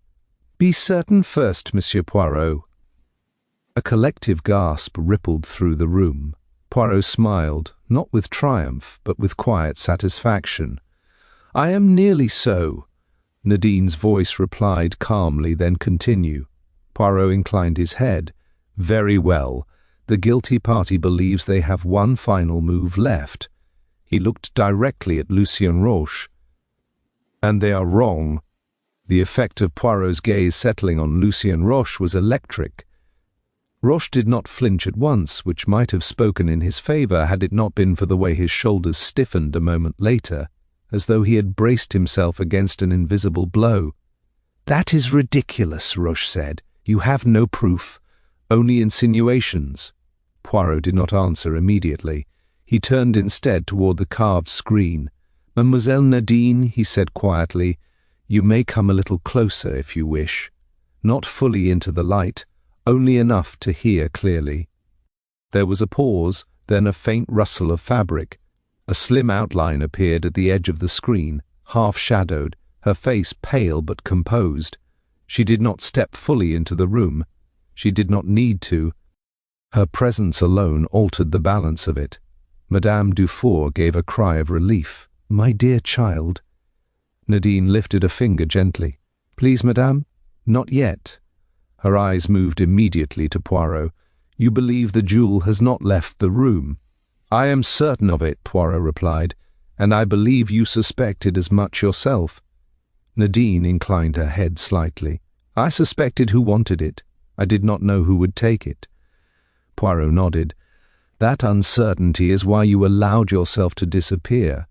Be certain first, Monsieur Poirot. A collective gasp rippled through the room. Poirot smiled, not with triumph, but with quiet satisfaction. I am nearly so. Nadine's voice replied calmly, then continue. Poirot inclined his head. Very well. The guilty party believes they have one final move left. He looked directly at Lucien Roche. And they are wrong. The effect of Poirot's gaze settling on Lucien Roche was electric. Roche did not flinch at once, which might have spoken in his favor had it not been for the way his shoulders stiffened a moment later, as though he had braced himself against an invisible blow. That is ridiculous, Roche said. You have no proof, only insinuations. Poirot did not answer immediately. He turned instead toward the carved screen. Mademoiselle Nadine, he said quietly, you may come a little closer if you wish. Not fully into the light, only enough to hear clearly. There was a pause, then a faint rustle of fabric. A slim outline appeared at the edge of the screen, half-shadowed, her face pale but composed. She did not step fully into the room. She did not need to. Her presence alone altered the balance of it. Madame Dufour gave a cry of relief. My dear child. Nadine lifted a finger gently. Please, madame? Not yet. Her eyes moved immediately to Poirot. You believe the jewel has not left the room. I am certain of it, Poirot replied, and I believe you suspected as much yourself. Nadine inclined her head slightly. I suspected who wanted it. I did not know who would take it." Poirot nodded. "That uncertainty is why you allowed yourself to disappear."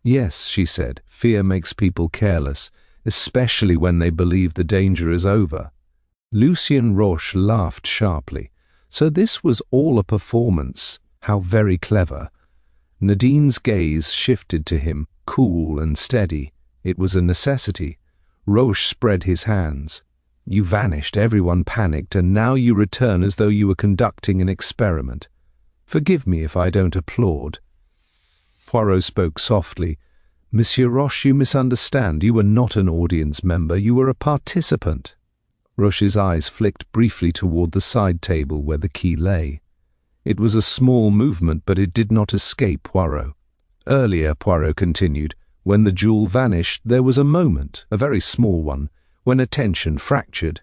"Yes," she said, "fear makes people careless, especially when they believe the danger is over." Lucien Roche laughed sharply. So this was all a performance. How very clever. Nadine's gaze shifted to him, cool and steady. It was a necessity. Roche spread his hands. "You vanished, everyone panicked, and now you return as though you were conducting an experiment. Forgive me if I don't applaud." Poirot spoke softly. "Monsieur Roche, you misunderstand. You were not an audience member. You were a participant." Roche's eyes flicked briefly toward the side table where the key lay. It was a small movement, but it did not escape Poirot. "Earlier," Poirot continued, "when the jewel vanished, there was a moment, a very small one, when attention fractured.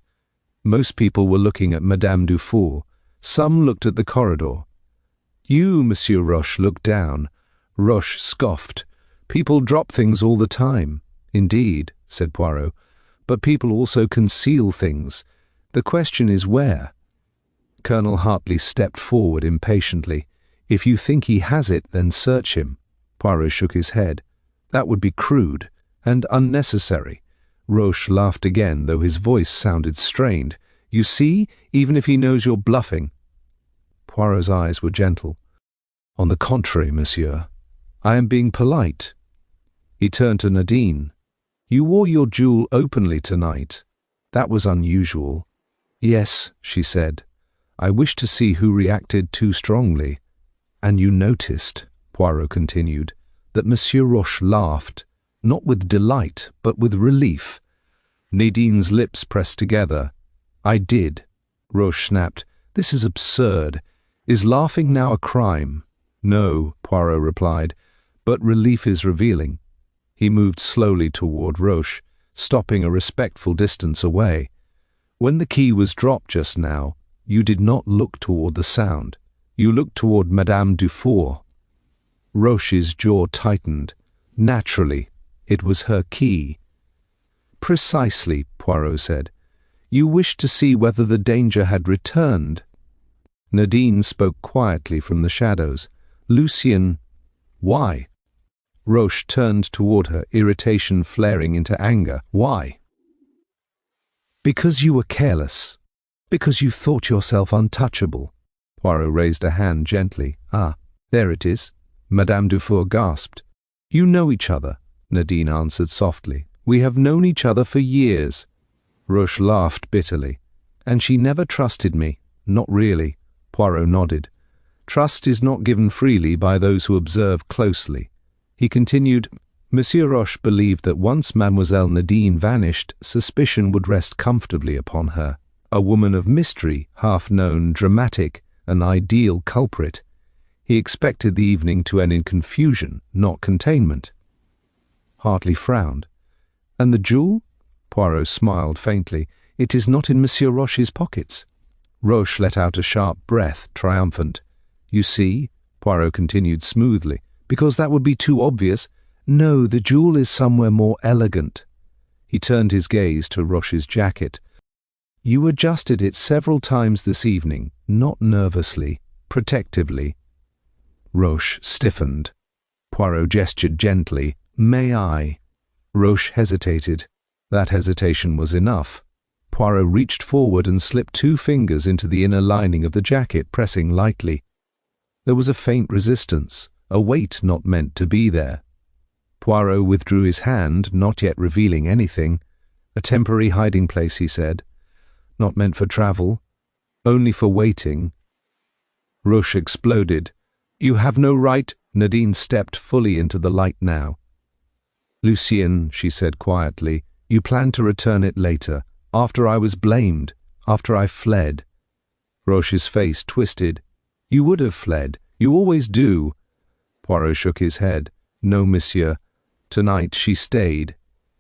Most people were looking at Madame Dufour. Some looked at the corridor. You, Monsieur Roche, looked down." Roche scoffed. "People drop things all the time." "Indeed," said Poirot. "But people also conceal things. The question is where?" Colonel Hartley stepped forward impatiently. "If you think he has it, then search him." Poirot shook his head. "That would be crude and unnecessary." Roche laughed again, though his voice sounded strained. "You see, even if he knows you're bluffing." Poirot's eyes were gentle. "On the contrary, monsieur, I am being polite." He turned to Nadine. "You wore your jewel openly tonight. That was unusual." "Yes," she said. "I wished to see who reacted too strongly." "And you noticed," Poirot continued, "that Monsieur Roche laughed, not with delight, but with relief." Nadine's lips pressed together. "I did," Roche snapped. "This is absurd. Is laughing now a crime?" "No," Poirot replied, "but relief is revealing." He moved slowly toward Roche, stopping a respectful distance away. "When the key was dropped just now, you did not look toward the sound. You looked toward Madame Dufour." Roche's jaw tightened. "Naturally, it was her key." "Precisely," Poirot said. "You wished to see whether the danger had returned." Nadine spoke quietly from the shadows. "Lucien, why?" Roche turned toward her, irritation flaring into anger. "Why?" "Because you were careless. Because you thought yourself untouchable." Poirot raised a hand gently. "Ah, there it is." Madame Dufour gasped. "You know each other," Nadine answered softly. "We have known each other for years." Roche laughed bitterly. "And she never trusted me." "Not really." Poirot nodded. "Trust is not given freely by those who observe closely." He continued, "Monsieur Roche believed that once Mademoiselle Nadine vanished, suspicion would rest comfortably upon her. A woman of mystery, half-known, dramatic, an ideal culprit. He expected the evening to end in confusion, not containment." Hartley frowned. "And the jewel?" Poirot smiled faintly. "It is not in Monsieur Roche's pockets." Roche let out a sharp breath, triumphant. "You see," Poirot continued smoothly, "because that would be too obvious. No, the jewel is somewhere more elegant." He turned his gaze to Roche's jacket. "You adjusted it several times this evening, not nervously, protectively." Roche stiffened. Poirot gestured gently. "May I?" Roche hesitated. That hesitation was enough. Poirot reached forward and slipped 2 fingers into the inner lining of the jacket, pressing lightly. There was a faint resistance, a weight not meant to be there. Poirot withdrew his hand, not yet revealing anything. "A temporary hiding place," he said. "Not meant for travel. Only for waiting." Roche exploded. "You have no right." Nadine stepped fully into the light now. "Lucien," she said quietly, "you planned to return it later, after I was blamed, after I fled." Roche's face twisted. "You would have fled. You always do." Poirot shook his head. "No, monsieur. Tonight she stayed."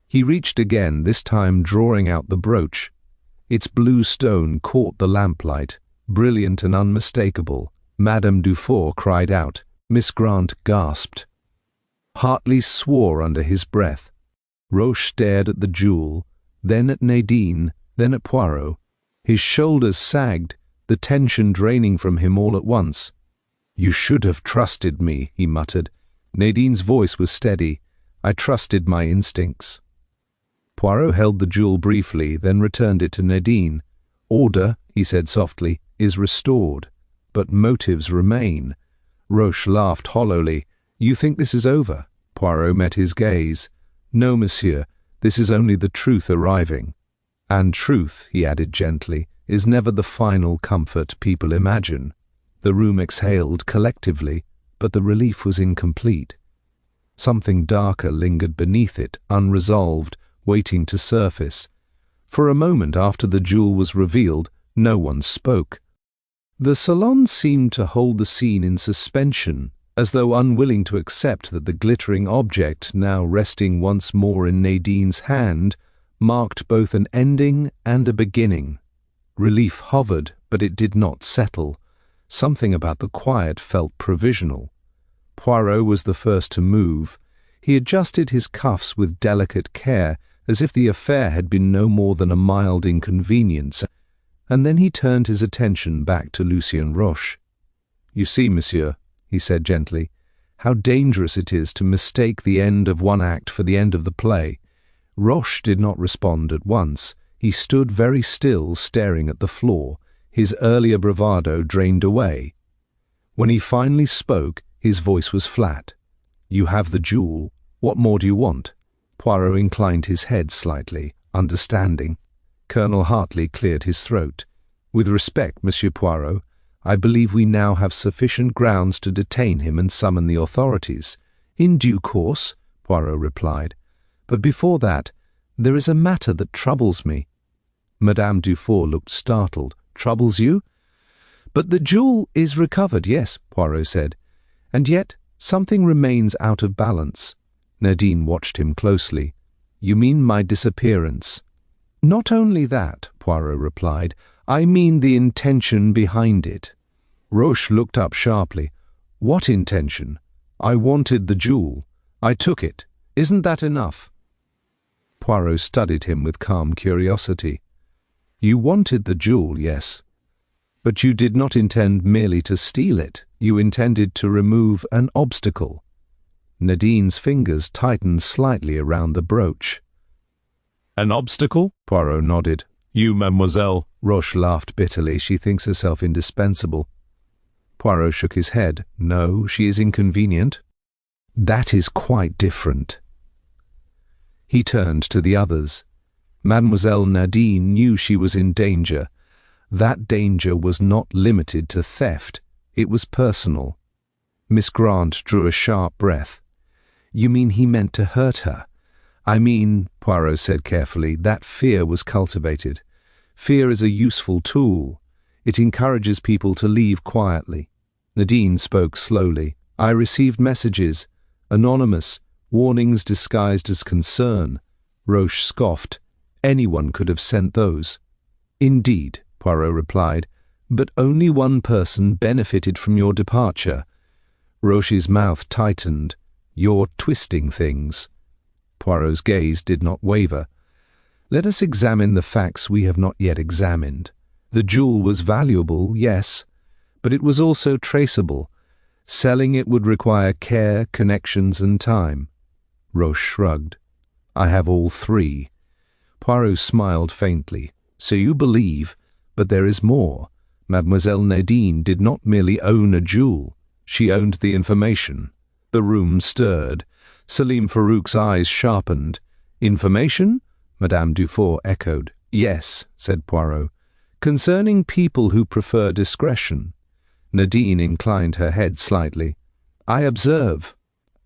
He reached again, this time drawing out the brooch. Its blue stone caught the lamplight, brilliant and unmistakable. Madame Dufour cried out. Miss Grant gasped. Hartley swore under his breath. Roche stared at the jewel, then at Nadine, then at Poirot. His shoulders sagged, the tension draining from him all at once. "You should have trusted me," he muttered. Nadine's voice was steady. "I trusted my instincts." Poirot held the jewel briefly, then returned it to Nadine. "Order," he said softly, "is restored, but motives remain." Roche laughed hollowly. "You think this is over?" Poirot met his gaze. "No, monsieur, this is only the truth arriving." "And truth," he added gently, "is never the final comfort people imagine." The room exhaled collectively, but the relief was incomplete. Something darker lingered beneath it, unresolved, waiting to surface. For a moment after the jewel was revealed, no one spoke. The salon seemed to hold the scene in suspension, as though unwilling to accept that the glittering object, now resting once more in Nadine's hand, marked both an ending and a beginning. Relief hovered, but it did not settle. Something about the quiet felt provisional. Poirot was the first to move. He adjusted his cuffs with delicate care, as if the affair had been no more than a mild inconvenience, and then he turned his attention back to Lucien Roche. "You see, monsieur," he said gently, "how dangerous it is to mistake the end of one act for the end of the play." Roche did not respond at once. He stood very still, staring at the floor, his earlier bravado drained away. When he finally spoke, his voice was flat. "You have the jewel. What more do you want?" Poirot inclined his head slightly, understanding. Colonel Hartley cleared his throat. "With respect, Monsieur Poirot, I believe we now have sufficient grounds to detain him and summon the authorities." "In due course," Poirot replied. "But before that, there is a matter that troubles me." Madame Dufour looked startled. "Troubles you?" "But the jewel is recovered, yes," Poirot said. "And yet something remains out of balance." Nadine watched him closely. "You mean my disappearance?" "Not only that," Poirot replied. "I mean the intention behind it." Roche looked up sharply. "What intention?" "I wanted the jewel. I took it. Isn't that enough?" Poirot studied him with calm curiosity. "You wanted the jewel, yes. But you did not intend merely to steal it. You intended to remove an obstacle." Nadine's fingers tightened slightly around the brooch. "An obstacle?" Poirot nodded. "You, mademoiselle." Roche laughed bitterly. "She thinks herself indispensable." Poirot shook his head. "No, she is inconvenient." "That is quite different." He turned to the others. Mademoiselle Nadine knew she was in danger. That danger was not limited to theft. It was personal. Miss Grant drew a sharp breath. "You mean he meant to hurt her?" "I mean," Poirot said carefully, "that fear was cultivated. Fear is a useful tool. It encourages people to leave quietly." Nadine spoke slowly. "I received messages, anonymous, warnings disguised as concern." Roche scoffed. "Anyone could have sent those." "Indeed," Poirot replied, "but only one person benefited from your departure." Roche's mouth tightened. "You're twisting things." Poirot's gaze did not waver. "Let us examine the facts we have not yet examined. The jewel was valuable, yes, but it was also traceable. Selling it would require care, connections, and time." Roche shrugged. "I have all three." Poirot smiled faintly. "So you believe, but there is more. Mademoiselle Nadine did not merely own a jewel. She owned the information." The room stirred. Selim Farouk's eyes sharpened. "Information?" Madame Dufour echoed. "Yes," said Poirot. "Concerning people who prefer discretion." Nadine inclined her head slightly. "I observe.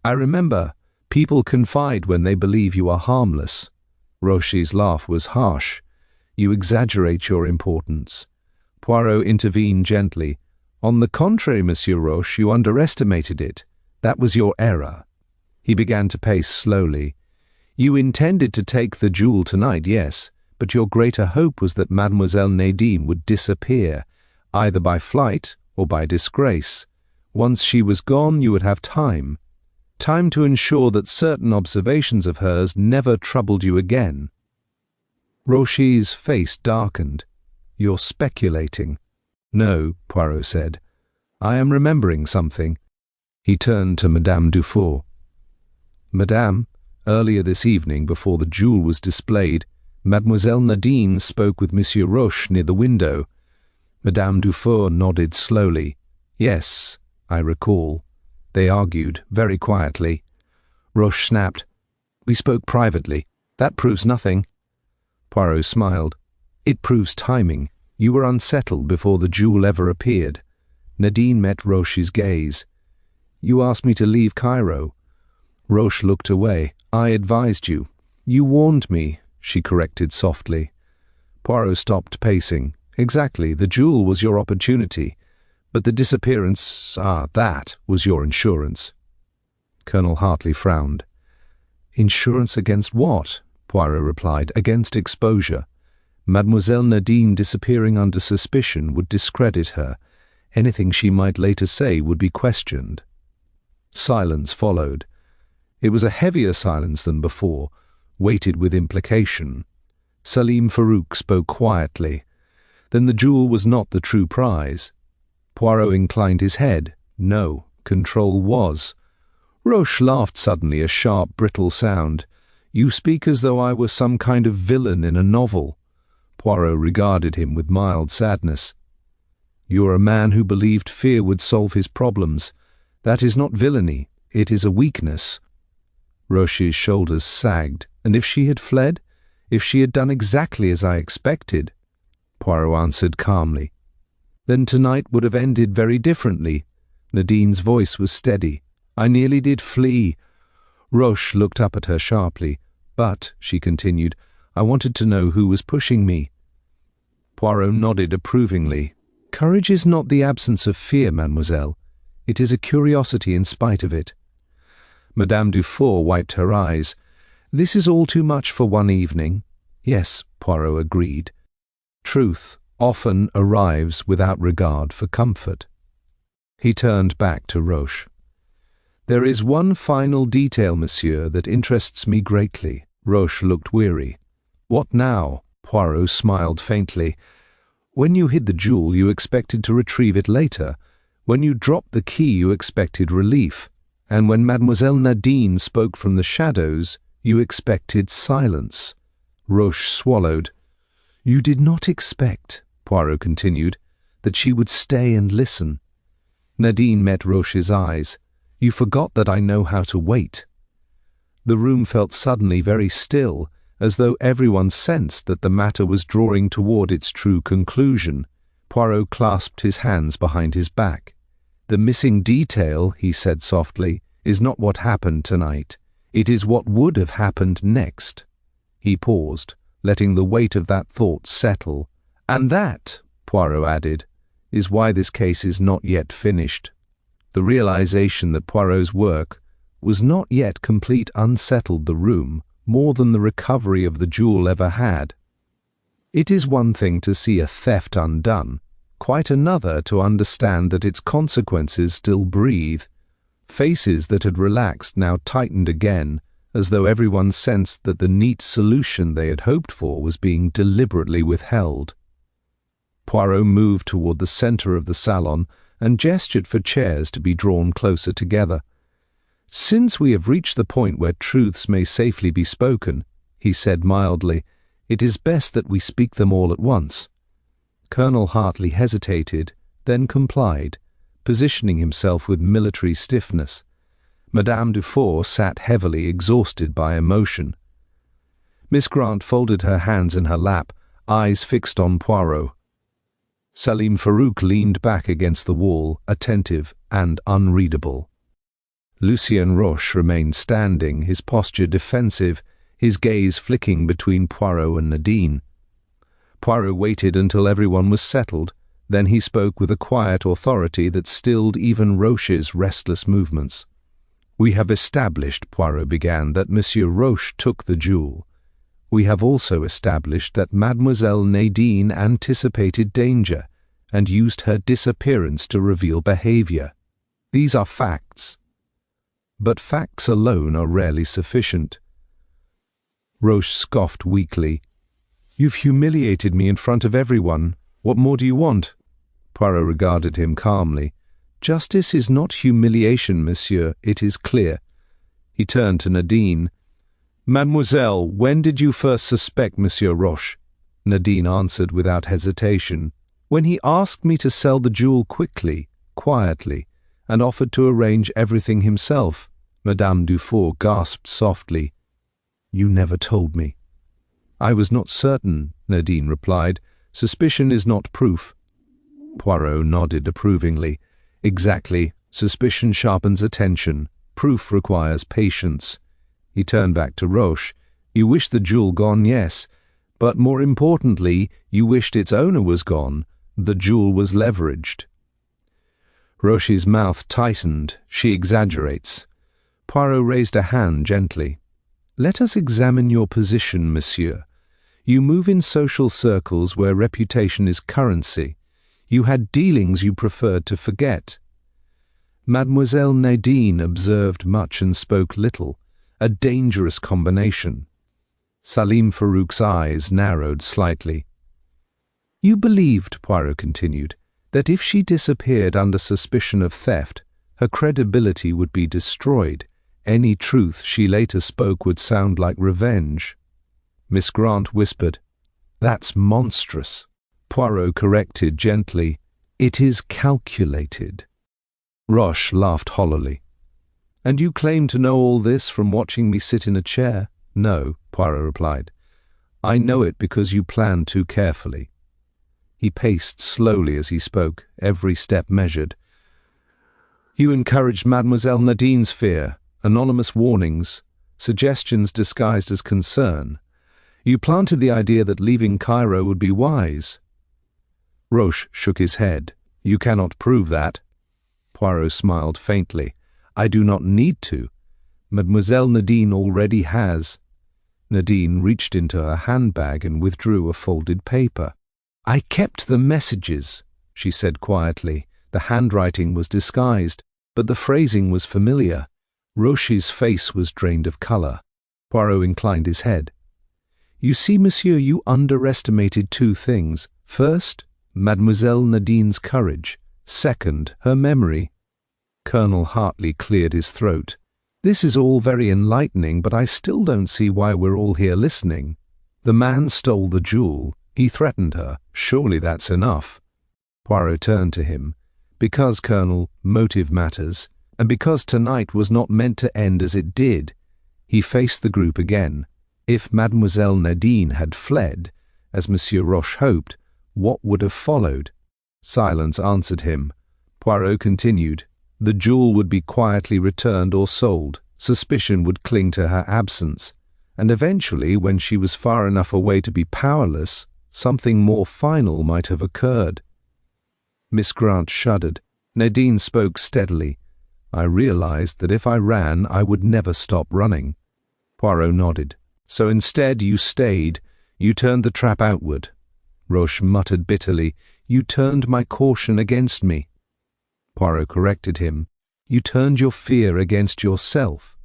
I remember. People confide when they believe you are harmless." Roche's laugh was harsh. "You exaggerate your importance." Poirot intervened gently. "On the contrary, Monsieur Roche, you underestimated it. That was your error." He began to pace slowly. "You intended to take the jewel tonight, yes, but your greater hope was that Mademoiselle Nadine would disappear, either by flight or by disgrace. Once she was gone, you would have time to ensure that certain observations of hers never troubled you again." Roche's face darkened. You're speculating." "No," Poirot said. "I am remembering something." He turned to Madame Dufour. "Madame, earlier this evening, before the jewel was displayed, Mademoiselle Nadine spoke with Monsieur Roche near the window." Madame Dufour nodded slowly. "Yes, I recall. They argued very quietly." Roche snapped, "We spoke privately. That proves nothing." Poirot smiled. "It proves timing. You were unsettled before the jewel ever appeared." Nadine met Roche's gaze. "You asked me to leave Cairo." Roche looked away. "I advised you." "You warned me," she corrected softly. Poirot stopped pacing. "Exactly. The jewel was your opportunity. But the disappearance, that was your insurance." Colonel Hartley frowned. "Insurance against what?" Poirot replied. "Against exposure. Mademoiselle Nadine disappearing under suspicion would discredit her. Anything she might later say would be questioned." Silence followed. It was a heavier silence than before, weighted with implication. Salim Farouk spoke quietly. "Then the jewel was not the true prize." Poirot inclined his head. "No, control was." Roche laughed suddenly, a sharp, brittle sound. "You speak as though I were some kind of villain in a novel." Poirot regarded him with mild sadness. "You are a man who believed fear would solve his problems. That is not villainy, it is a weakness." Roche's shoulders sagged. "And if she had fled? If she had done exactly as I expected?" Poirot answered calmly. "Then tonight would have ended very differently." Nadine's voice was steady. "I nearly did flee." Roche looked up at her sharply. "But," she continued, "I wanted to know who was pushing me." Poirot nodded approvingly. "Courage is not the absence of fear, mademoiselle. It is a curiosity in spite of it." Madame Dufour wiped her eyes. "This is all too much for one evening." "Yes," Poirot agreed. "Truth often arrives without regard for comfort." He turned back to Roche. "There is one final detail, monsieur, that interests me greatly." Roche looked weary. "What now?" Poirot smiled faintly. "When you hid the jewel, you expected to retrieve it later. When you dropped the key, you expected relief. And when Mademoiselle Nadine spoke from the shadows, you expected silence." Roche swallowed. "You did not expect," Poirot continued, "that she would stay and listen." Nadine met Roche's eyes. "You forgot that I know how to wait." The room felt suddenly very still, as though everyone sensed that the matter was drawing toward its true conclusion. Poirot clasped his hands behind his back. "The missing detail," he said softly, "is not what happened tonight. It is what would have happened next." He paused, letting the weight of that thought settle. "And that," Poirot added, "is why this case is not yet finished." The realization that Poirot's work was not yet complete unsettled the room more than the recovery of the jewel ever had. It is one thing to see a theft undone, quite another to understand that its consequences still breathe. Faces that had relaxed now tightened again, as though everyone sensed that the neat solution they had hoped for was being deliberately withheld. Poirot moved toward the center of the salon and gestured for chairs to be drawn closer together. "Since we have reached the point where truths may safely be spoken," he said mildly, "it is best that we speak them all at once." Colonel Hartley hesitated, then complied, positioning himself with military stiffness. Madame Dufour sat heavily, exhausted by emotion. Miss Grant folded her hands in her lap, eyes fixed on Poirot. Salim Farouk leaned back against the wall, attentive and unreadable. Lucien Roche remained standing, his posture defensive, his gaze flicking between Poirot and Nadine. Poirot waited until everyone was settled, then he spoke with a quiet authority that stilled even Roche's restless movements. "We have established," Poirot began, "that Monsieur Roche took the jewel. We have also established that Mademoiselle Nadine anticipated danger and used her disappearance to reveal behavior. These are facts. But facts alone are rarely sufficient." Roche scoffed weakly. "You've humiliated me in front of everyone. What more do you want? Poirot regarded him calmly. Justice is not humiliation, monsieur, it is clear. He turned to Nadine. Mademoiselle, when did you first suspect Monsieur Roche? Nadine answered without hesitation. When he asked me to sell the jewel quickly, quietly, and offered to arrange everything himself. Madame Dufour gasped softly. You never told me. I was not certain, Nadine replied. Suspicion is not proof. Poirot nodded approvingly. Exactly. Suspicion sharpens attention. Proof requires patience. He turned back to Roche. You wish the jewel gone, yes. But more importantly, you wished its owner was gone. The jewel was leveraged. Roche's mouth tightened. She exaggerates. Poirot raised a hand gently. Let us examine your position, monsieur. You move in social circles where reputation is currency. You had dealings you preferred to forget. Mademoiselle Nadine observed much and spoke little, a dangerous combination. Salim Farouk's eyes narrowed slightly. You believed, Poirot continued, that if she disappeared under suspicion of theft, her credibility would be destroyed. Any truth she later spoke would sound like revenge. Miss Grant whispered, That's monstrous. Poirot corrected gently, It is calculated. Roche laughed hollowly. And you claim to know all this from watching me sit in a chair? No, Poirot replied. I know it because you planned too carefully. He paced slowly as he spoke, every step measured. You encouraged Mademoiselle Nadine's fear, anonymous warnings, suggestions disguised as concern. You planted the idea that leaving Cairo would be wise. Roche shook his head. You cannot prove that. Poirot smiled faintly. I do not need to. Mademoiselle Nadine already has. Nadine reached into her handbag and withdrew a folded paper. I kept the messages, she said quietly. The handwriting was disguised, but the phrasing was familiar. Roche's face was drained of colour. Poirot inclined his head. You see, monsieur, you underestimated two things. First, Mademoiselle Nadine's courage. Second, her memory. Colonel Hartley cleared his throat. This is all very enlightening, but I still don't see why we're all here listening. The man stole the jewel. He threatened her. Surely that's enough. Poirot turned to him. Because, Colonel, motive matters, and because tonight was not meant to end as it did. He faced the group again. If Mademoiselle Nadine had fled, as Monsieur Roche hoped, what would have followed? Silence answered him. Poirot continued. The jewel would be quietly returned or sold. Suspicion would cling to her absence. And eventually, when she was far enough away to be powerless, something more final might have occurred. Miss Grant shuddered. Nadine spoke steadily. I realized that if I ran, I would never stop running. Poirot nodded. So instead you stayed. You turned the trap outward. Roche muttered bitterly. You turned my caution against me. Poirot corrected him. You turned your fear against yourself.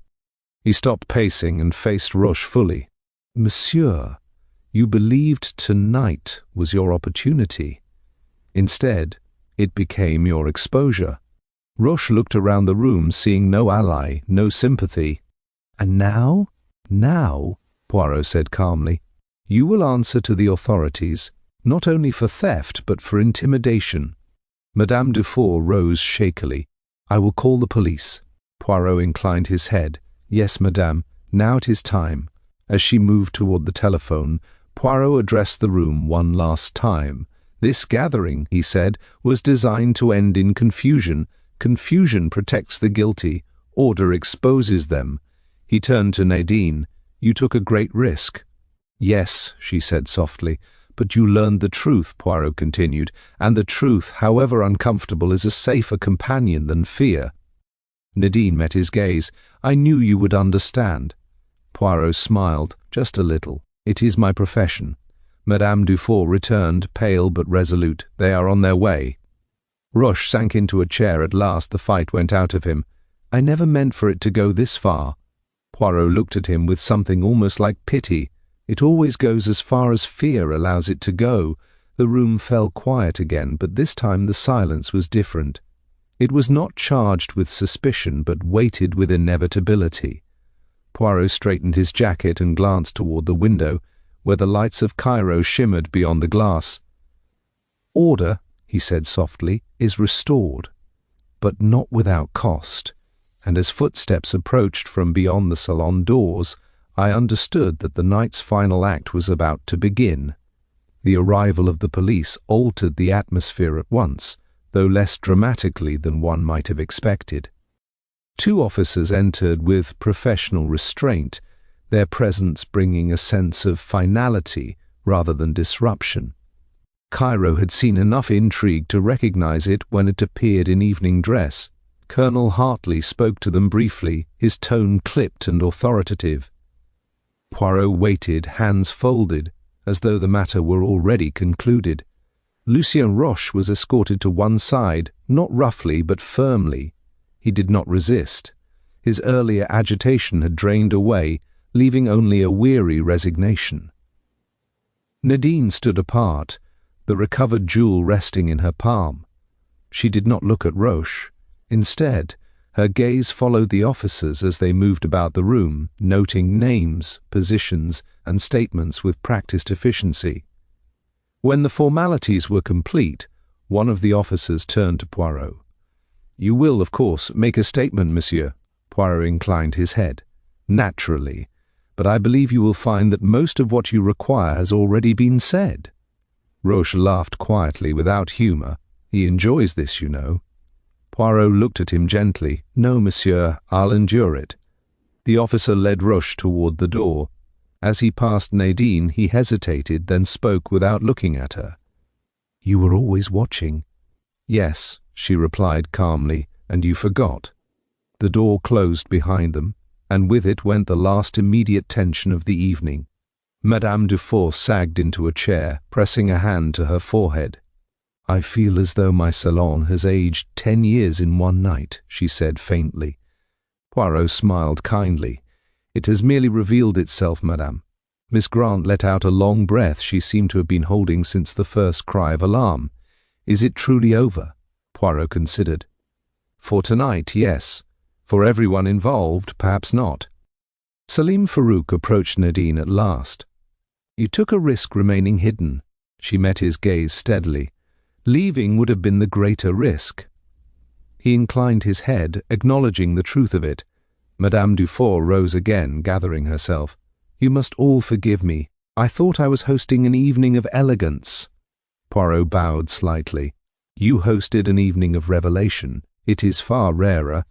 He stopped pacing and faced Roche fully. Monsieur, you believed tonight was your opportunity. Instead, it became your exposure. Roche looked around the room, seeing no ally, no sympathy. And now? Now, Poirot said calmly, you will answer to the authorities, not only for theft, but for intimidation. Madame Dufour rose shakily. I will call the police. Poirot inclined his head. Yes, madame, now it is time. As she moved toward the telephone, Poirot addressed the room one last time. This gathering, he said, was designed to end in confusion. Confusion protects the guilty. Order exposes them. He turned to Nadine. You took a great risk. Yes, she said softly. But you learned the truth, Poirot continued, and the truth, however uncomfortable, is a safer companion than fear. Nadine met his gaze. I knew you would understand. Poirot smiled, just a little. It is my profession. Madame Dufour returned, pale but resolute. They are on their way. Roche sank into a chair at last. The fight went out of him. I never meant for it to go this far. Poirot looked at him with something almost like pity. It always goes as far as fear allows it to go. The room fell quiet again, but this time the silence was different. It was not charged with suspicion, but weighted with inevitability. Poirot straightened his jacket and glanced toward the window, where the lights of Cairo shimmered beyond the glass. "Order," he said softly, "is restored, but not without cost." And as footsteps approached from beyond the salon doors, I understood that the night's final act was about to begin. The arrival of the police altered the atmosphere at once, though less dramatically than one might have expected. Two officers entered with professional restraint, their presence bringing a sense of finality rather than disruption. Cairo had seen enough intrigue to recognize it when it appeared in evening dress. Colonel Hartley spoke to them briefly, his tone clipped and authoritative. Poirot waited, hands folded, as though the matter were already concluded. Lucien Roche was escorted to one side, not roughly but firmly. He did not resist. His earlier agitation had drained away, leaving only a weary resignation. Nadine stood apart, the recovered jewel resting in her palm. She did not look at Roche. Instead, her gaze followed the officers as they moved about the room, noting names, positions, and statements with practiced efficiency. When the formalities were complete, one of the officers turned to Poirot. "You will, of course, make a statement, monsieur." Poirot inclined his head. "Naturally, but I believe you will find that most of what you require has already been said." Roche laughed quietly, without humor. "He enjoys this, you know." Poirot looked at him gently. "No, monsieur, I'll endure it." The officer led Roche toward the door. As he passed Nadine, he hesitated, then spoke without looking at her. "You were always watching." "Yes," she replied calmly, "and you forgot." The door closed behind them, and with it went the last immediate tension of the evening. Madame Dufour sagged into a chair, pressing a hand to her forehead. "I feel as though my salon has aged 10 years in one night," she said faintly. Poirot smiled kindly. "It has merely revealed itself, madame." Miss Grant let out a long breath she seemed to have been holding since the first cry of alarm. "Is it truly over?" Poirot considered. "For tonight, yes. For everyone involved, perhaps not." Salim Farouk approached Nadine at last. "You took a risk remaining hidden." She met his gaze steadily. "Leaving would have been the greater risk." He inclined his head, acknowledging the truth of it. Madame Dufour rose again, gathering herself. "You must all forgive me. I thought I was hosting an evening of elegance." Poirot bowed slightly. "You hosted an evening of revelation. It is far rarer."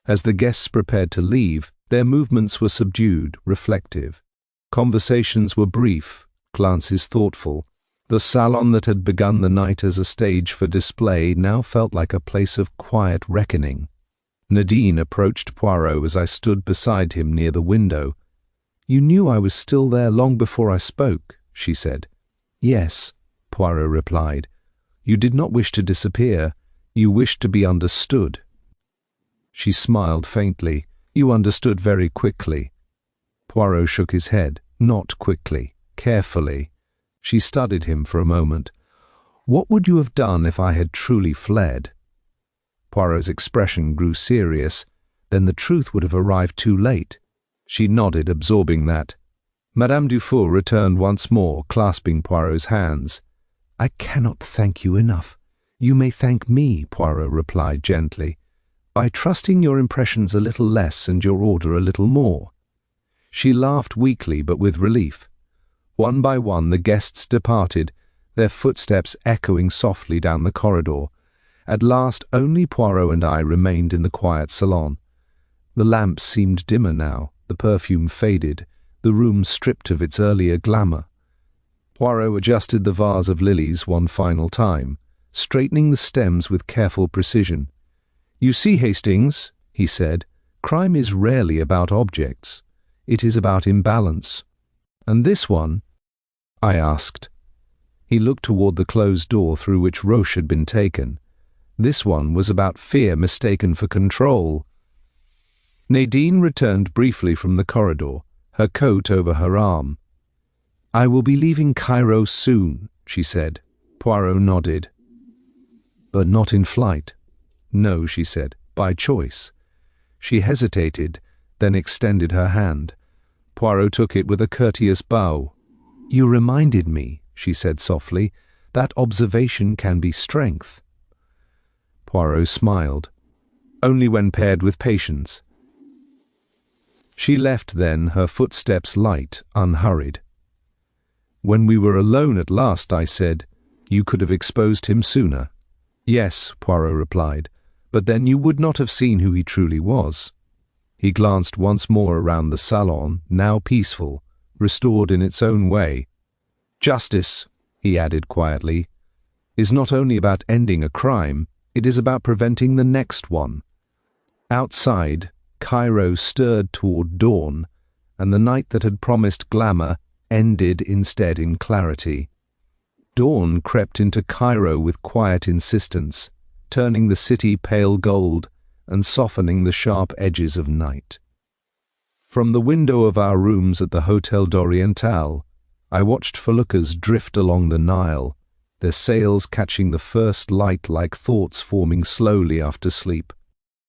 As the guests prepared to leave, their movements were subdued, reflective. Conversations were brief, glances thoughtful. The salon that had begun the night as a stage for display now felt like a place of quiet reckoning. Nadine approached Poirot as I stood beside him near the window. "You knew I was still there long before I spoke," she said. "Yes," Poirot replied. "You did not wish to disappear. You wished to be understood." She smiled faintly. "You understood very quickly." Poirot shook his head. "Not quickly. Carefully." She studied him for a moment. "What would you have done if I had truly fled?" Poirot's expression grew serious. "Then the truth would have arrived too late." She nodded, absorbing that. Madame Dufour returned once more, clasping Poirot's hands. "I cannot thank you enough." "You may thank me," Poirot replied gently, "by trusting your impressions a little less and your order a little more." She laughed weakly but with relief. One by one the guests departed, their footsteps echoing softly down the corridor. At last only Poirot and I remained in the quiet salon. The lamps seemed dimmer now, the perfume faded, the room stripped of its earlier glamour. Poirot adjusted the vase of lilies one final time, straightening the stems with careful precision. "You see, Hastings," he said, "crime is rarely about objects. It is about imbalance." "And this one?" I asked. He looked toward the closed door through which Roche had been taken. "This one was about fear mistaken for control." Nadine returned briefly from the corridor, her coat over her arm. "I will be leaving Cairo soon," she said. Poirot nodded. But not in flight. No, she said, by choice. She hesitated, then extended her hand. Poirot took it with a courteous bow. You reminded me, she said softly, that observation can be strength. Poirot smiled. Only when paired with patience. She left then, her footsteps light, unhurried. When we were alone at last, I said, you could have exposed him sooner. Yes, Poirot replied, but then you would not have seen who he truly was. He glanced once more around the salon, now peaceful, restored in its own way. Justice, he added quietly, is not only about ending a crime, it is about preventing the next one. Outside, Cairo stirred toward dawn, and the night that had promised glamour ended instead in clarity. Dawn crept into Cairo with quiet insistence, turning the city pale gold and softening the sharp edges of night. From the window of our rooms at the Hotel d'Oriental, I watched feluccas drift along the Nile, their sails catching the first light like thoughts forming slowly after sleep.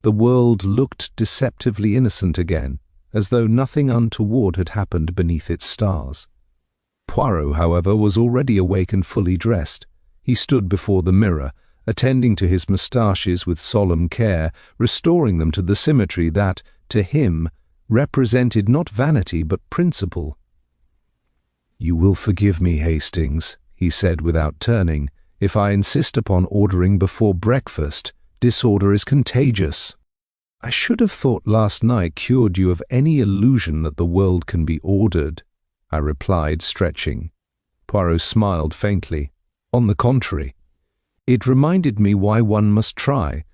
The world looked deceptively innocent again, as though nothing untoward had happened beneath its stars. Poirot, however, was already awake and fully dressed. He stood before the mirror, attending to his moustaches with solemn care, restoring them to the symmetry that, to him, represented not vanity but principle. "You will forgive me, Hastings," he said without turning, "if I insist upon ordering before breakfast. Disorder is contagious." "I should have thought last night cured you of any illusion that the world can be ordered," I replied, stretching. Poirot smiled faintly. "On the contrary. It reminded me why one must try."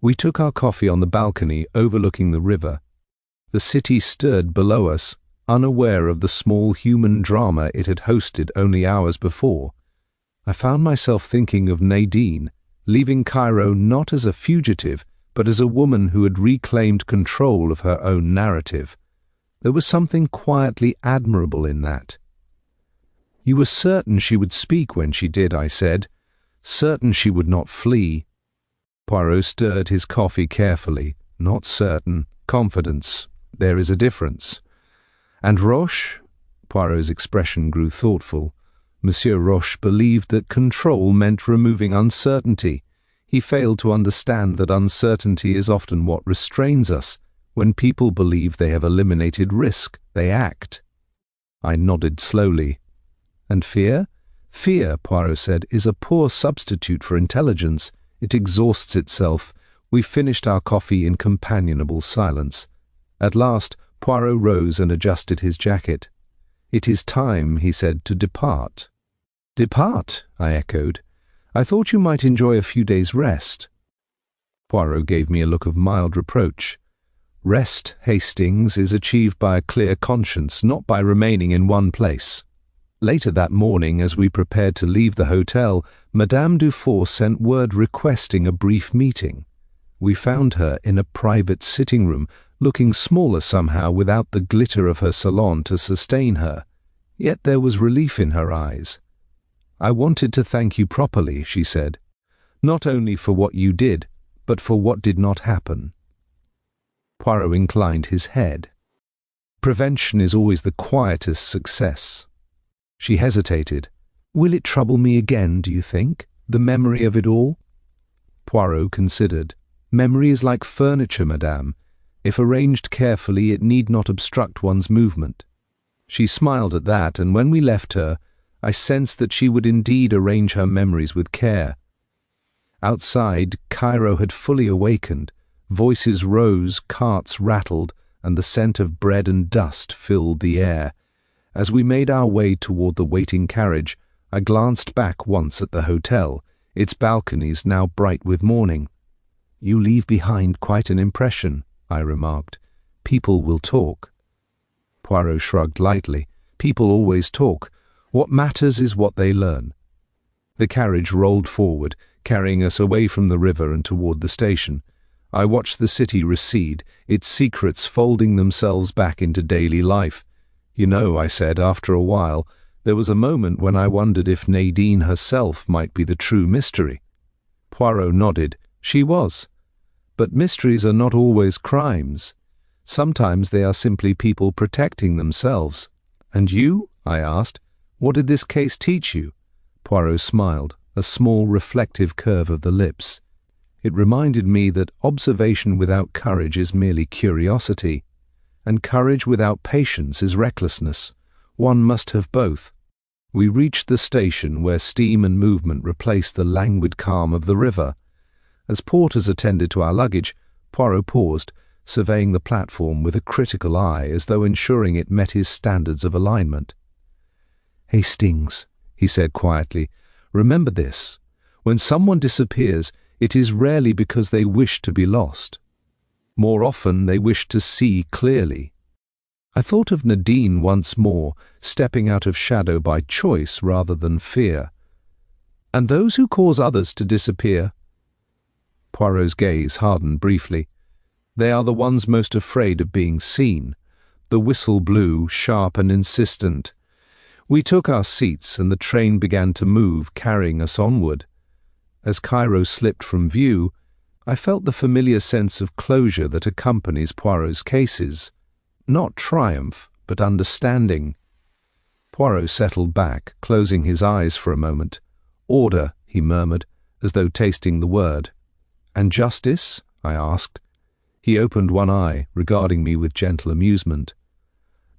We took our coffee on the balcony overlooking the river. The city stirred below us, unaware of the small human drama it had hosted only hours before. I found myself thinking of Nadine, leaving Cairo not as a fugitive, but as a woman who had reclaimed control of her own narrative. There was something quietly admirable in that. "You were certain she would speak when she did," I said. "Certain she would not flee." Poirot stirred his coffee carefully. "Not certain. Confidence. There is a difference." "And Roche?" Poirot's expression grew thoughtful. Monsieur Roche believed that control meant removing uncertainty. He failed to understand that uncertainty is often what restrains us. When people believe they have eliminated risk, they act. I nodded slowly. "And fear?" "Fear," Poirot said, "is a poor substitute for intelligence. It exhausts itself." We finished our coffee in companionable silence. At last, Poirot rose and adjusted his jacket. "It is time," he said, "to depart." "Depart?" I echoed. "I thought you might enjoy a few days' rest." Poirot gave me a look of mild reproach. "Rest, Hastings, is achieved by a clear conscience, not by remaining in one place." Later that morning, as we prepared to leave the hotel, Madame Dufour sent word requesting a brief meeting. We found her in a private sitting room, looking smaller somehow without the glitter of her salon to sustain her. Yet there was relief in her eyes. "I wanted to thank you properly," she said, "not only for what you did, but for what did not happen." Poirot inclined his head. "Prevention is always the quietest success." She hesitated. "Will it trouble me again, do you think, the memory of it all?" Poirot considered. "Memory is like furniture, madame. If arranged carefully, it need not obstruct one's movement." She smiled at that, and when we left her, I sensed that she would indeed arrange her memories with care. Outside, Cairo had fully awakened. Voices rose, carts rattled, and the scent of bread and dust filled the air. As we made our way toward the waiting carriage, I glanced back once at the hotel, its balconies now bright with morning. "You leave behind quite an impression," I remarked. "People will talk." Poirot shrugged lightly. "People always talk. What matters is what they learn." The carriage rolled forward, carrying us away from the river and toward the station. I watched the city recede, its secrets folding themselves back into daily life. "You know," I said after a while, There was a moment when I wondered if Nadine herself might be the true mystery. Poirot nodded. She was. But mysteries are not always crimes. Sometimes they are simply people protecting themselves. And you? I asked. What did this case teach you? Poirot smiled, a small reflective curve of the lips. It reminded me that observation without courage is merely curiosity, and courage without patience is recklessness. One must have both. We reached the station where steam and movement replaced the languid calm of the river. As porters attended to our luggage, Poirot paused, surveying the platform with a critical eye as though ensuring it met his standards of alignment. "Hastings," he said quietly, "remember this. When someone disappears, it is rarely because they wish to be lost. More often they wish to see clearly." I thought of Nadine once more, stepping out of shadow by choice rather than fear. "And those who cause others to disappear?" Poirot's gaze hardened briefly. "They are the ones most afraid of being seen." The whistle blew, sharp and insistent. We took our seats and the train began to move, carrying us onward. As Cairo slipped from view, I felt the familiar sense of closure that accompanies Poirot's cases. Not triumph, but understanding. Poirot settled back, closing his eyes for a moment. "Order," he murmured, as though tasting the word. "And justice?" I asked. He opened one eye, regarding me with gentle amusement.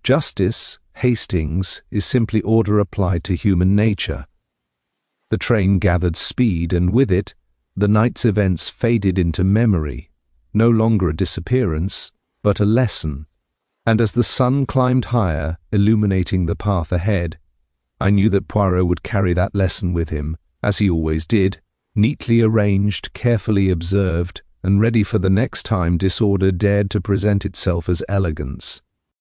"Justice, Hastings, is simply order applied to human nature." The train gathered speed, and with it, the night's events faded into memory, no longer a disappearance, but a lesson. And as the sun climbed higher, illuminating the path ahead, I knew that Poirot would carry that lesson with him, as he always did, neatly arranged, carefully observed, and ready for the next time disorder dared to present itself as elegance.